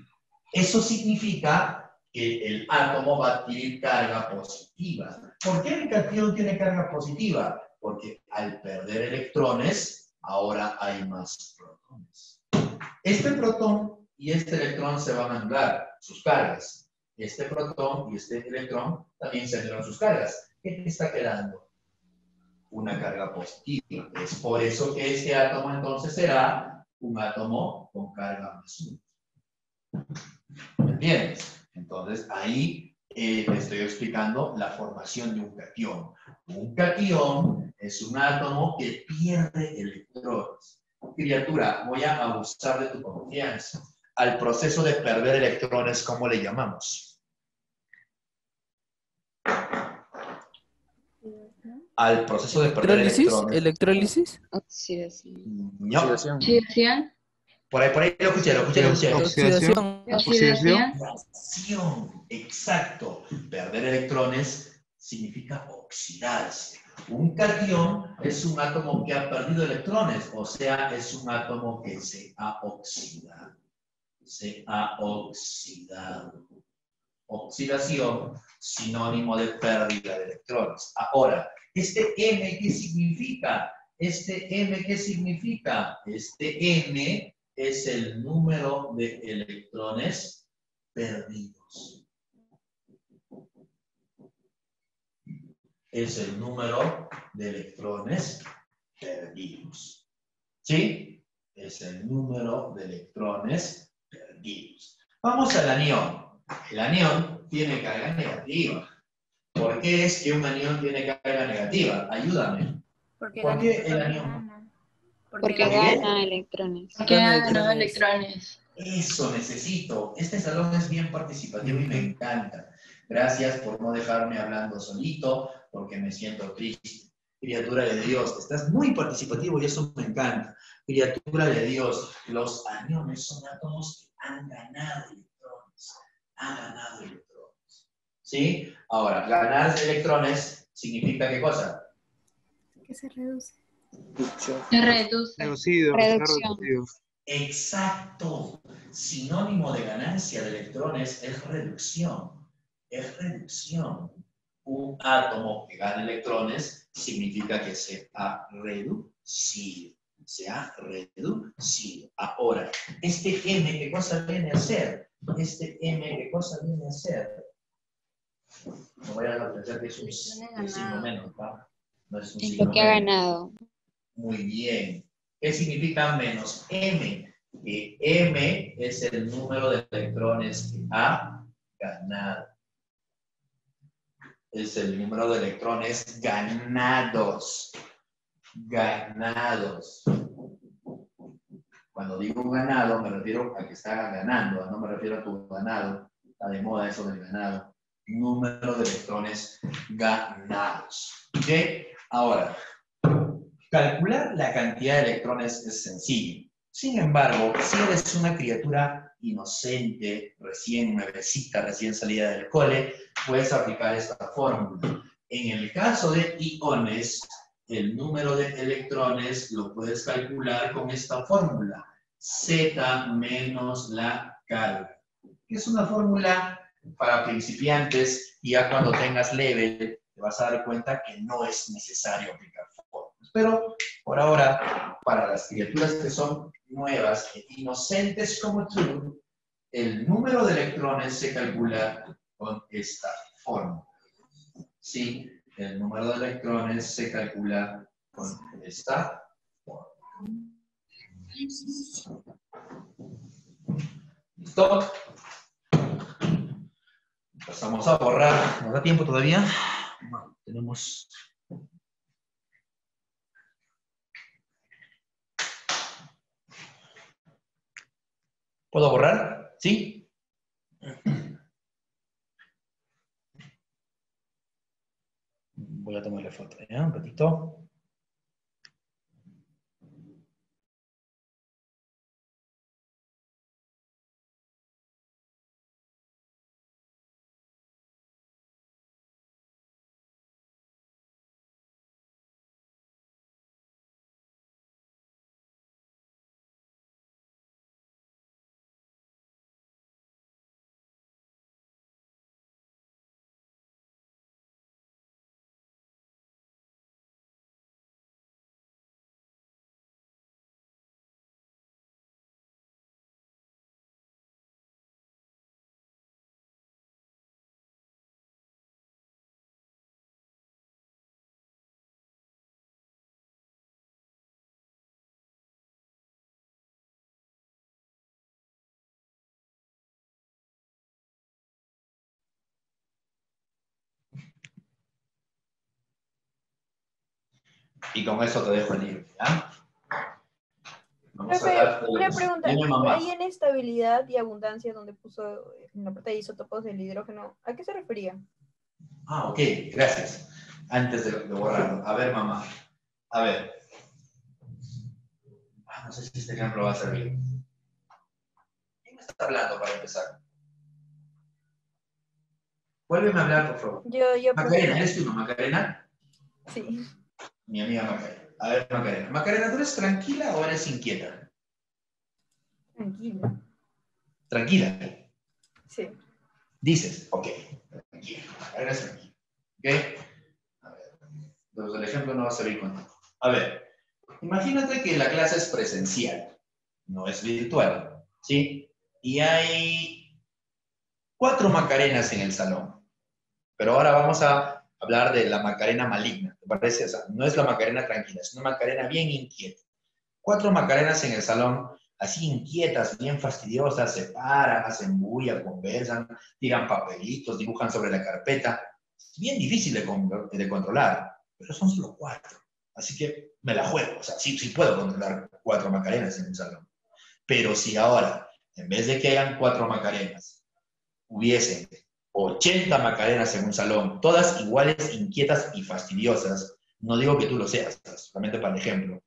Speaker 1: Eso significa que el átomo va a adquirir carga positiva. ¿Por qué el catión tiene carga positiva? Porque al perder electrones, ahora hay más protones. Este protón y este electrón se van a anular sus cargas. Este protón y este electrón también se anulan sus cargas. ¿Qué te está quedando? Una carga positiva. Es por eso que este átomo entonces será un átomo con carga más 1. ¿Me entiendes? Entonces ahí te estoy explicando la formación de un catión. Un catión es un átomo que pierde electrones. Criatura, voy a abusar de tu confianza. Al proceso de perder electrones, ¿cómo le llamamos? Al proceso de perder electrones.
Speaker 7: ¿Electrólisis?
Speaker 6: Oxidación.
Speaker 1: No.
Speaker 2: Oxidación.
Speaker 1: Por ahí lo escuché.
Speaker 7: Oxidación.
Speaker 2: Oxidación.
Speaker 1: Oxidación, exacto. Perder electrones significa oxidarse. Un catión es un átomo que ha perdido electrones, o sea, es un átomo que se ha oxidado. Se ha oxidado. Oxidación, sinónimo de pérdida de electrones. Ahora, ¿este M qué significa? Este M qué significa? Este M es el número de electrones perdidos. Es el número de electrones perdidos. ¿Sí? Es el número de electrones perdidos. Vamos al anión. El anión tiene carga negativa. ¿Por qué es que un anión tiene carga negativa? Ayúdame. ¿Por qué el anión?
Speaker 6: Porque gana electrones.
Speaker 2: Que ha ganado electrones.
Speaker 1: Eso necesito. Este salón es bien participativo y me encanta. Gracias por no dejarme hablando solito, porque me siento triste. Criatura de Dios, estás muy participativo y eso me encanta. Criatura de Dios, los aniones son átomos que han ganado electrones. Han ganado electrones. ¿Sí? Ahora, ganar electrones significa ¿qué cosa?
Speaker 3: Que se reduce.
Speaker 2: Se reduce.
Speaker 6: Reducción.
Speaker 1: Exacto. Sinónimo de ganancia de electrones es reducción. Es reducción. un átomo que gana electrones significa que se ha reducido. Se ha reducido. Ahora, este M, ¿qué cosa viene a ser? Este M, ¿qué cosa viene a ser? No vayan a pensar que es un signo menos, ¿va? No es un
Speaker 6: Es
Speaker 1: signo
Speaker 6: lo que ha
Speaker 1: menos.
Speaker 6: ganado.
Speaker 1: Muy bien. ¿Qué significa menos M? Que M es el número de electrones que ha ganado. Es el número de electrones ganados. Ganados. Cuando digo ganado, me refiero a que está ganando, no me refiero a tu ganado. Está de moda eso del ganado. Número de electrones ganados. ¿Ok? Ahora, calcular la cantidad de electrones es sencillo. Sin embargo, si eres una criatura inocente, recién nuevecita, recién salida del cole, puedes aplicar esta fórmula. En el caso de iones, el número de electrones lo puedes calcular con esta fórmula. Z menos la carga. Es una fórmula para principiantes y ya cuando tengas level te vas a dar cuenta que no es necesario aplicar fórmulas. Pero por ahora, para las criaturas que son nuevas e inocentes como tú, el número de electrones se calcula con esta fórmula. Sí, el número de electrones se calcula con esta fórmula. ¿Listo? Pasamos a borrar. ¿Nos da tiempo todavía? No, tenemos... ¿Puedo borrar? ¿Sí? Voy a tomarle foto, ¿ya? Un ratito. Y con eso te dejo el libro, ¿ya? Vamos a hablar de
Speaker 3: Una
Speaker 1: los...
Speaker 3: pregunta,
Speaker 1: Dime, mamá.
Speaker 3: ahí en estabilidad y abundancia donde puso en la parte de isótopos del hidrógeno, ¿a qué se refería?
Speaker 1: Ah, ok, gracias. Antes de borrarlo. A ver, mamá. A ver. No sé si este ejemplo va a servir. ¿Quién me está hablando para empezar? Vuélveme a hablar, por favor.
Speaker 3: Yo
Speaker 1: Macarena, ¿eres tú, no, Macarena?
Speaker 3: Sí.
Speaker 1: Mi amiga Macarena. A ver, Macarena. Macarena, ¿tú eres tranquila o eres inquieta?
Speaker 3: Tranquila.
Speaker 1: Tranquila.
Speaker 3: Sí.
Speaker 1: Dices, ok, tranquila. Eres tranquila. ¿Ok? A ver. Entonces el ejemplo no va a servir contigo. A ver. Imagínate que la clase es presencial, no es virtual, ¿sí? Y hay 4 Macarenas en el salón. Pero ahora vamos a hablar de la Macarena maligna, ¿te parece? O sea, no es la Macarena tranquila, es una Macarena bien inquieta. 4 Macarenas en el salón, así inquietas, bien fastidiosas, se paran, hacen bulla, conversan, tiran papelitos, dibujan sobre la carpeta. Es bien difícil de controlar, pero son solo 4. Así que me la juego, o sea, sí puedo controlar 4 Macarenas en un salón. Pero si ahora, en vez de que hayan 4 Macarenas, hubiesen 80 Macarenas en un salón, todas iguales, inquietas y fastidiosas, no digo que tú lo seas, solamente para el ejemplo.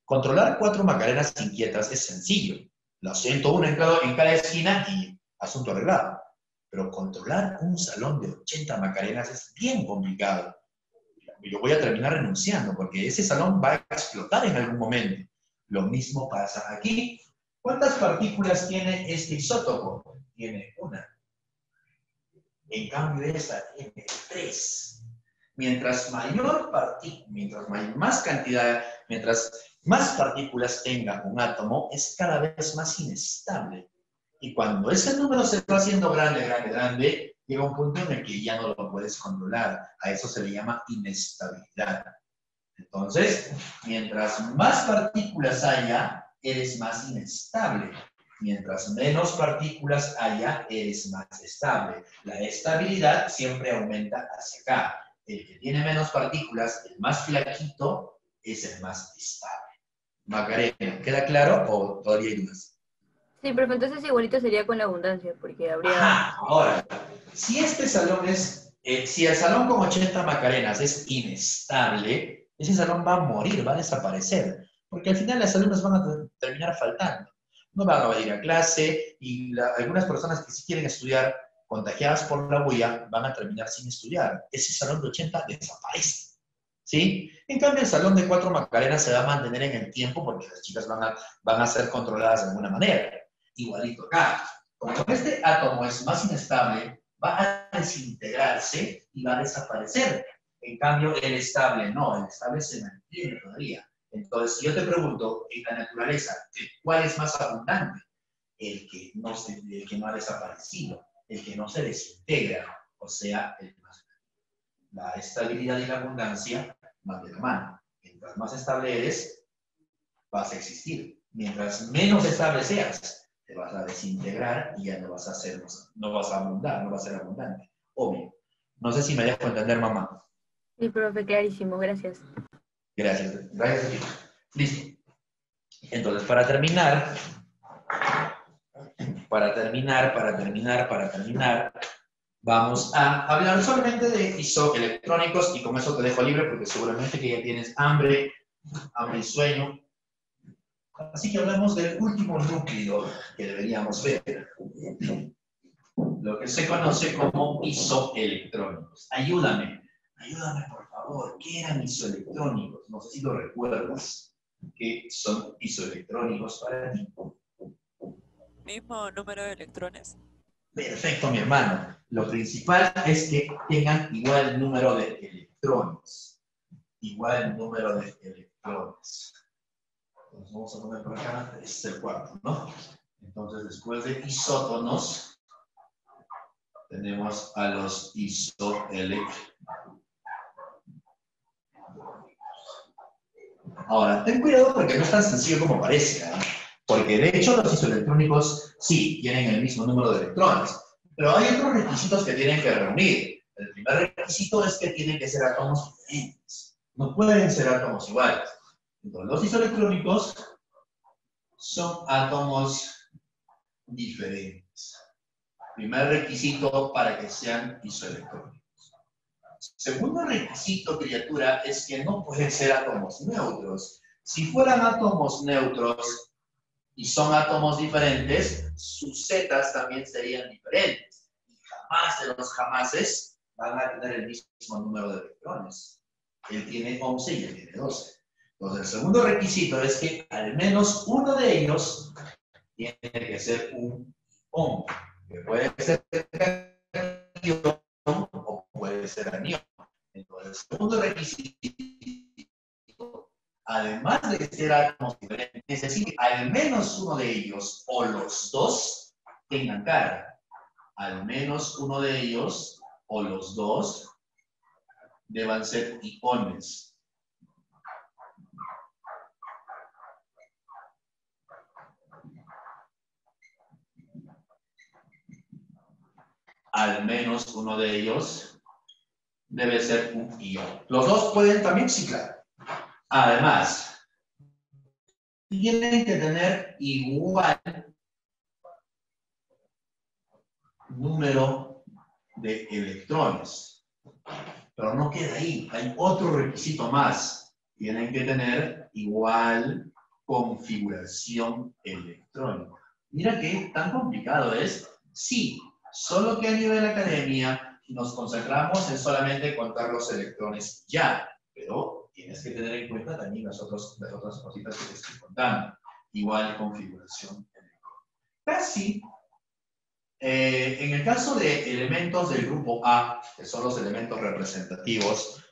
Speaker 1: Controlar 4 Macarenas inquietas es sencillo. Las siento una en cada esquina y asunto arreglado. Pero controlar un salón de 80 Macarenas es bien complicado. Yo voy a terminar renunciando porque ese salón va a explotar en algún momento. Lo mismo pasa aquí. ¿Cuántas partículas tiene este isótopo? Tiene 1. En cambio, esta tiene 3. Mientras más cantidad, mientras más partículas tenga un átomo, es cada vez más inestable. Y cuando ese número se va haciendo grande, grande, grande, llega un punto en el que ya no lo puedes controlar. A eso se le llama inestabilidad. Entonces, mientras más partículas haya, eres más inestable. Mientras menos partículas haya, eres más estable. La estabilidad siempre aumenta hacia acá. El que tiene menos partículas, el más flaquito, es el más estable. Macarena, ¿queda claro o todavía hay dudas?
Speaker 3: Sí, pero entonces igualito sería con la abundancia, porque habría...
Speaker 1: Ajá, ahora, si este salón si el salón con 80 Macarenas es inestable, ese salón va a morir, va a desaparecer, porque al final las alumnas van a terminar faltando. No van a ir a clase y algunas personas que sí quieren estudiar, contagiadas por la bulla, van a terminar sin estudiar. Ese salón de 80 desaparece, ¿sí? En cambio, el salón de 4 Macarenas se va a mantener en el tiempo porque las chicas van a ser controladas de alguna manera. Igualito acá. Como este átomo es más inestable, va a desintegrarse y va a desaparecer. En cambio, el estable no, el estable se mantiene todavía. Entonces, si yo te pregunto, en la naturaleza, ¿cuál es más abundante? El que no ha desaparecido, el que no se desintegra, o sea, el más grande. La estabilidad y la abundancia van de la mano. Mientras más estable eres, vas a existir. Mientras menos estable seas, te vas a desintegrar y ya no vas a abundar, no vas a ser abundante. Obvio. No sé si me dejo entender, mamá.
Speaker 3: Sí, profe, clarísimo, gracias.
Speaker 1: Gracias. Gracias a ti. Listo. Entonces, para terminar, vamos a hablar solamente de isoelectrónicos y con eso te dejo libre porque seguramente que ya tienes hambre y sueño. Así que hablamos del último núcleo que deberíamos ver, lo que se conoce como isoelectrónicos. Ayúdame por favor, ¿qué eran isoelectrónicos? No sé si lo recuerdas. ¿Qué son isoelectrónicos para ti?
Speaker 8: Mismo número de electrones.
Speaker 1: Perfecto, mi hermano. Lo principal es que tengan igual número de electrones. Igual número de electrones. Entonces vamos a poner por acá, este es el cuarto, ¿no? Entonces después de isótonos, tenemos a los isoelectrónicos. Ahora, ten cuidado porque no es tan sencillo como parece, ¿eh? Porque de hecho los isoelectrónicos sí tienen el mismo número de electrones, pero hay otros requisitos que tienen que reunir. El primer requisito es que tienen que ser átomos diferentes. No pueden ser átomos iguales. Entonces, los isoelectrónicos son átomos diferentes. Primer requisito para que sean isoelectrónicos. Segundo requisito, criatura, es que no pueden ser átomos neutros. Si fueran átomos neutros y son átomos diferentes, sus zetas también serían diferentes. Y jamás de los jamases van a tener el mismo número de electrones. Él tiene 11 y él tiene 12. Entonces, el segundo requisito es que al menos uno de ellos tiene que ser un ion, que puede ser cation o puede ser anión. Entonces, el segundo requisito, además de ser átomos diferentes, es decir, al menos uno de ellos o los dos tengan carga. Al menos uno de ellos o los dos deban ser iones. Al menos uno de ellos debe ser un ion. Los dos pueden también, sí, claro. Además, tienen que tener igual número de electrones. Pero no queda ahí, hay otro requisito más. Tienen que tener igual configuración electrónica. Mira qué tan complicado es. Sí, solo que a nivel academia nos concentramos en solamente contar los electrones ya, pero tienes que tener en cuenta también las otras cositas que te estoy contando. Igual configuración electrónica. Casi En el caso de elementos del grupo A, que son los elementos representativos,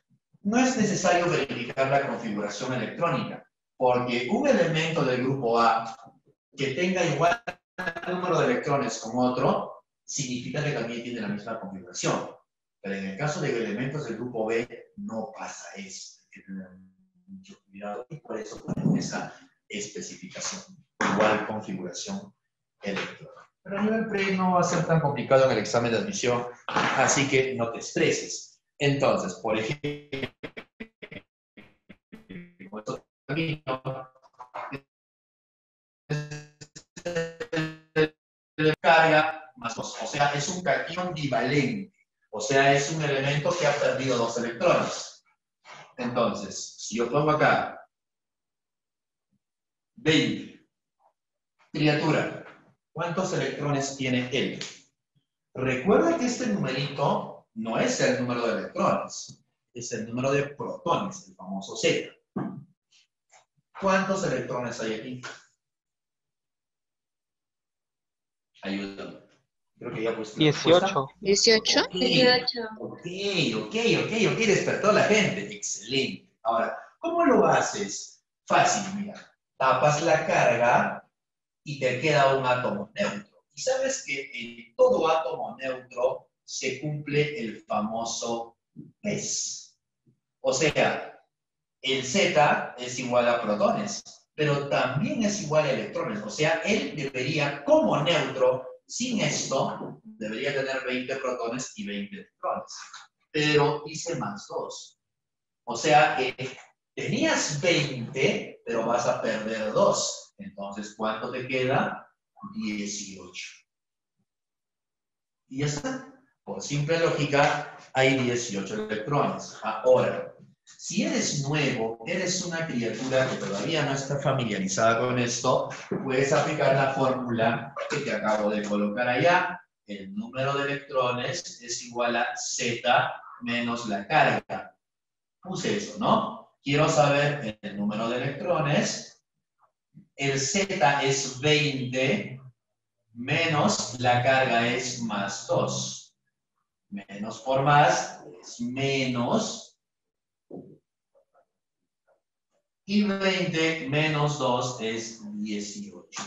Speaker 1: no es necesario verificar la configuración electrónica, porque un elemento del grupo A que tenga igual número de electrones como otro, significa que también tiene la misma configuración. Pero en el caso de elementos del grupo B, no pasa eso. Hay que tener mucho cuidado y por eso ponen esa especificación. Igual configuración electrónica. Pero a nivel pre no va a ser tan complicado en el examen de admisión, así que no te estreses. Entonces, por ejemplo, carga más 2, o sea, es un catión divalente, o sea, es un elemento que ha perdido 2 electrones. Entonces, si yo pongo acá 20, criatura, ¿cuántos electrones tiene él? Recuerda que este numerito no es el número de electrones, es el número de protones, el famoso Z. ¿Cuántos electrones hay aquí? Ayúdame. Creo que ya puse la
Speaker 5: 18.
Speaker 6: 18.
Speaker 2: 18.
Speaker 1: Ok, despertó la gente. Excelente. Ahora, ¿cómo lo haces? Fácil, mira. Tapas la carga y te queda un átomo neutro. Y sabes que en todo átomo neutro se cumple el famoso PES. O sea, el Z es igual a protones, pero también es igual a electrones. O sea, él debería, como neutro, sin esto, debería tener 20 protones y 20 electrones. Pero hice más 2. O sea que tenías 20, pero vas a perder 2. Entonces, ¿cuánto te queda? 18. Y ya está. Por simple lógica, hay 18 electrones. Ahora, si eres nuevo, eres una criatura que todavía no está familiarizada con esto, puedes aplicar la fórmula que te acabo de colocar allá. El número de electrones es igual a Z menos la carga. Puse eso, ¿no? Quiero saber el número de electrones. El Z es 20 menos la carga es más 2. Menos por más es menos. Y 20 menos 2 es 18.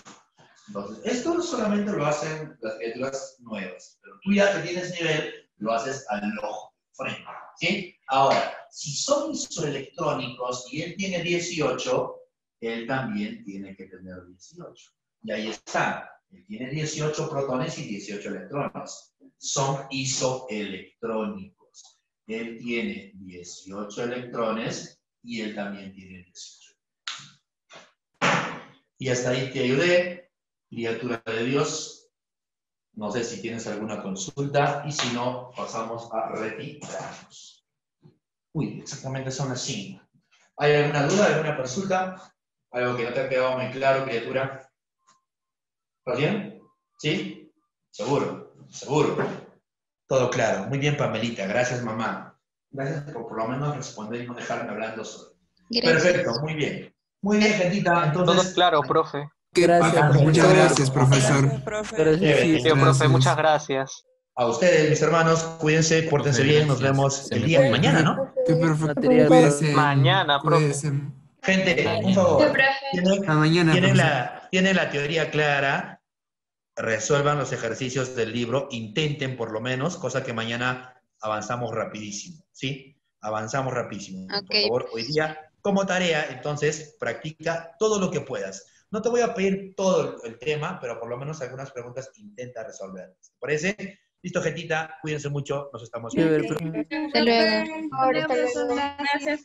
Speaker 1: Entonces, esto solamente lo hacen las criaturas nuevas. Pero tú ya que tienes nivel, lo haces al ojo, frente. ¿Sí? Ahora, si son isoelectrónicos y él tiene 18, él también tiene que tener 18. Y ahí está. Él tiene 18 protones y 18 electrones. Son isoelectrónicos. Él tiene 18 electrones y él también tiene 18. Y hasta ahí te ayudé, criatura de Dios. No sé si tienes alguna consulta y si no, pasamos a retirarnos. Uy, exactamente son las 5. ¿Hay alguna duda, alguna consulta? ¿Algo que no te ha quedado muy claro, criatura? ¿Todo bien? ¿Sí? ¿Seguro? ¿Seguro? Todo claro. Muy bien, Pamelita. Gracias, mamá. Gracias por lo menos responder y no dejarme hablando solo.
Speaker 6: Gracias.
Speaker 1: Perfecto, muy bien. Muy bien, gentita. Entonces,
Speaker 5: Todo claro, profe.
Speaker 7: Gracias,
Speaker 1: bacán,
Speaker 7: profesor.
Speaker 1: muchas gracias,
Speaker 8: Gracias,
Speaker 9: profesor.
Speaker 8: profe.
Speaker 7: Gracias,
Speaker 1: Chévere.
Speaker 7: sí.
Speaker 5: Tío, profe,
Speaker 9: Gracias.
Speaker 5: muchas gracias.
Speaker 1: A ustedes, mis hermanos, cuídense, pórtense
Speaker 9: Profe,
Speaker 1: bien, nos
Speaker 9: gracias.
Speaker 1: vemos
Speaker 7: Se
Speaker 1: el
Speaker 7: me
Speaker 1: día de
Speaker 7: cuida.
Speaker 1: mañana, ¿no?
Speaker 9: Qué perfecto.
Speaker 7: Material,
Speaker 9: Cuídense.
Speaker 5: Mañana, profe.
Speaker 9: Cuídense.
Speaker 1: Gente, un
Speaker 2: Sí,
Speaker 1: favor.
Speaker 2: profe.
Speaker 9: A mañana, profesor.
Speaker 1: Tienen la teoría clara, resuelvan los ejercicios del libro, intenten por lo menos, cosa que mañana avanzamos rapidísimo, ¿sí? Avanzamos rapidísimo.
Speaker 6: Ok,
Speaker 1: Por favor, hoy día, como tarea, entonces, practica todo lo que puedas. No te voy a pedir todo el tema, pero por lo menos algunas preguntas intenta resolver. ¿Te parece? Listo, gentita, cuídense mucho, nos estamos viendo.
Speaker 7: Chévere, profe.
Speaker 6: hasta luego.
Speaker 3: Ahora, hasta luego.
Speaker 10: Gracias,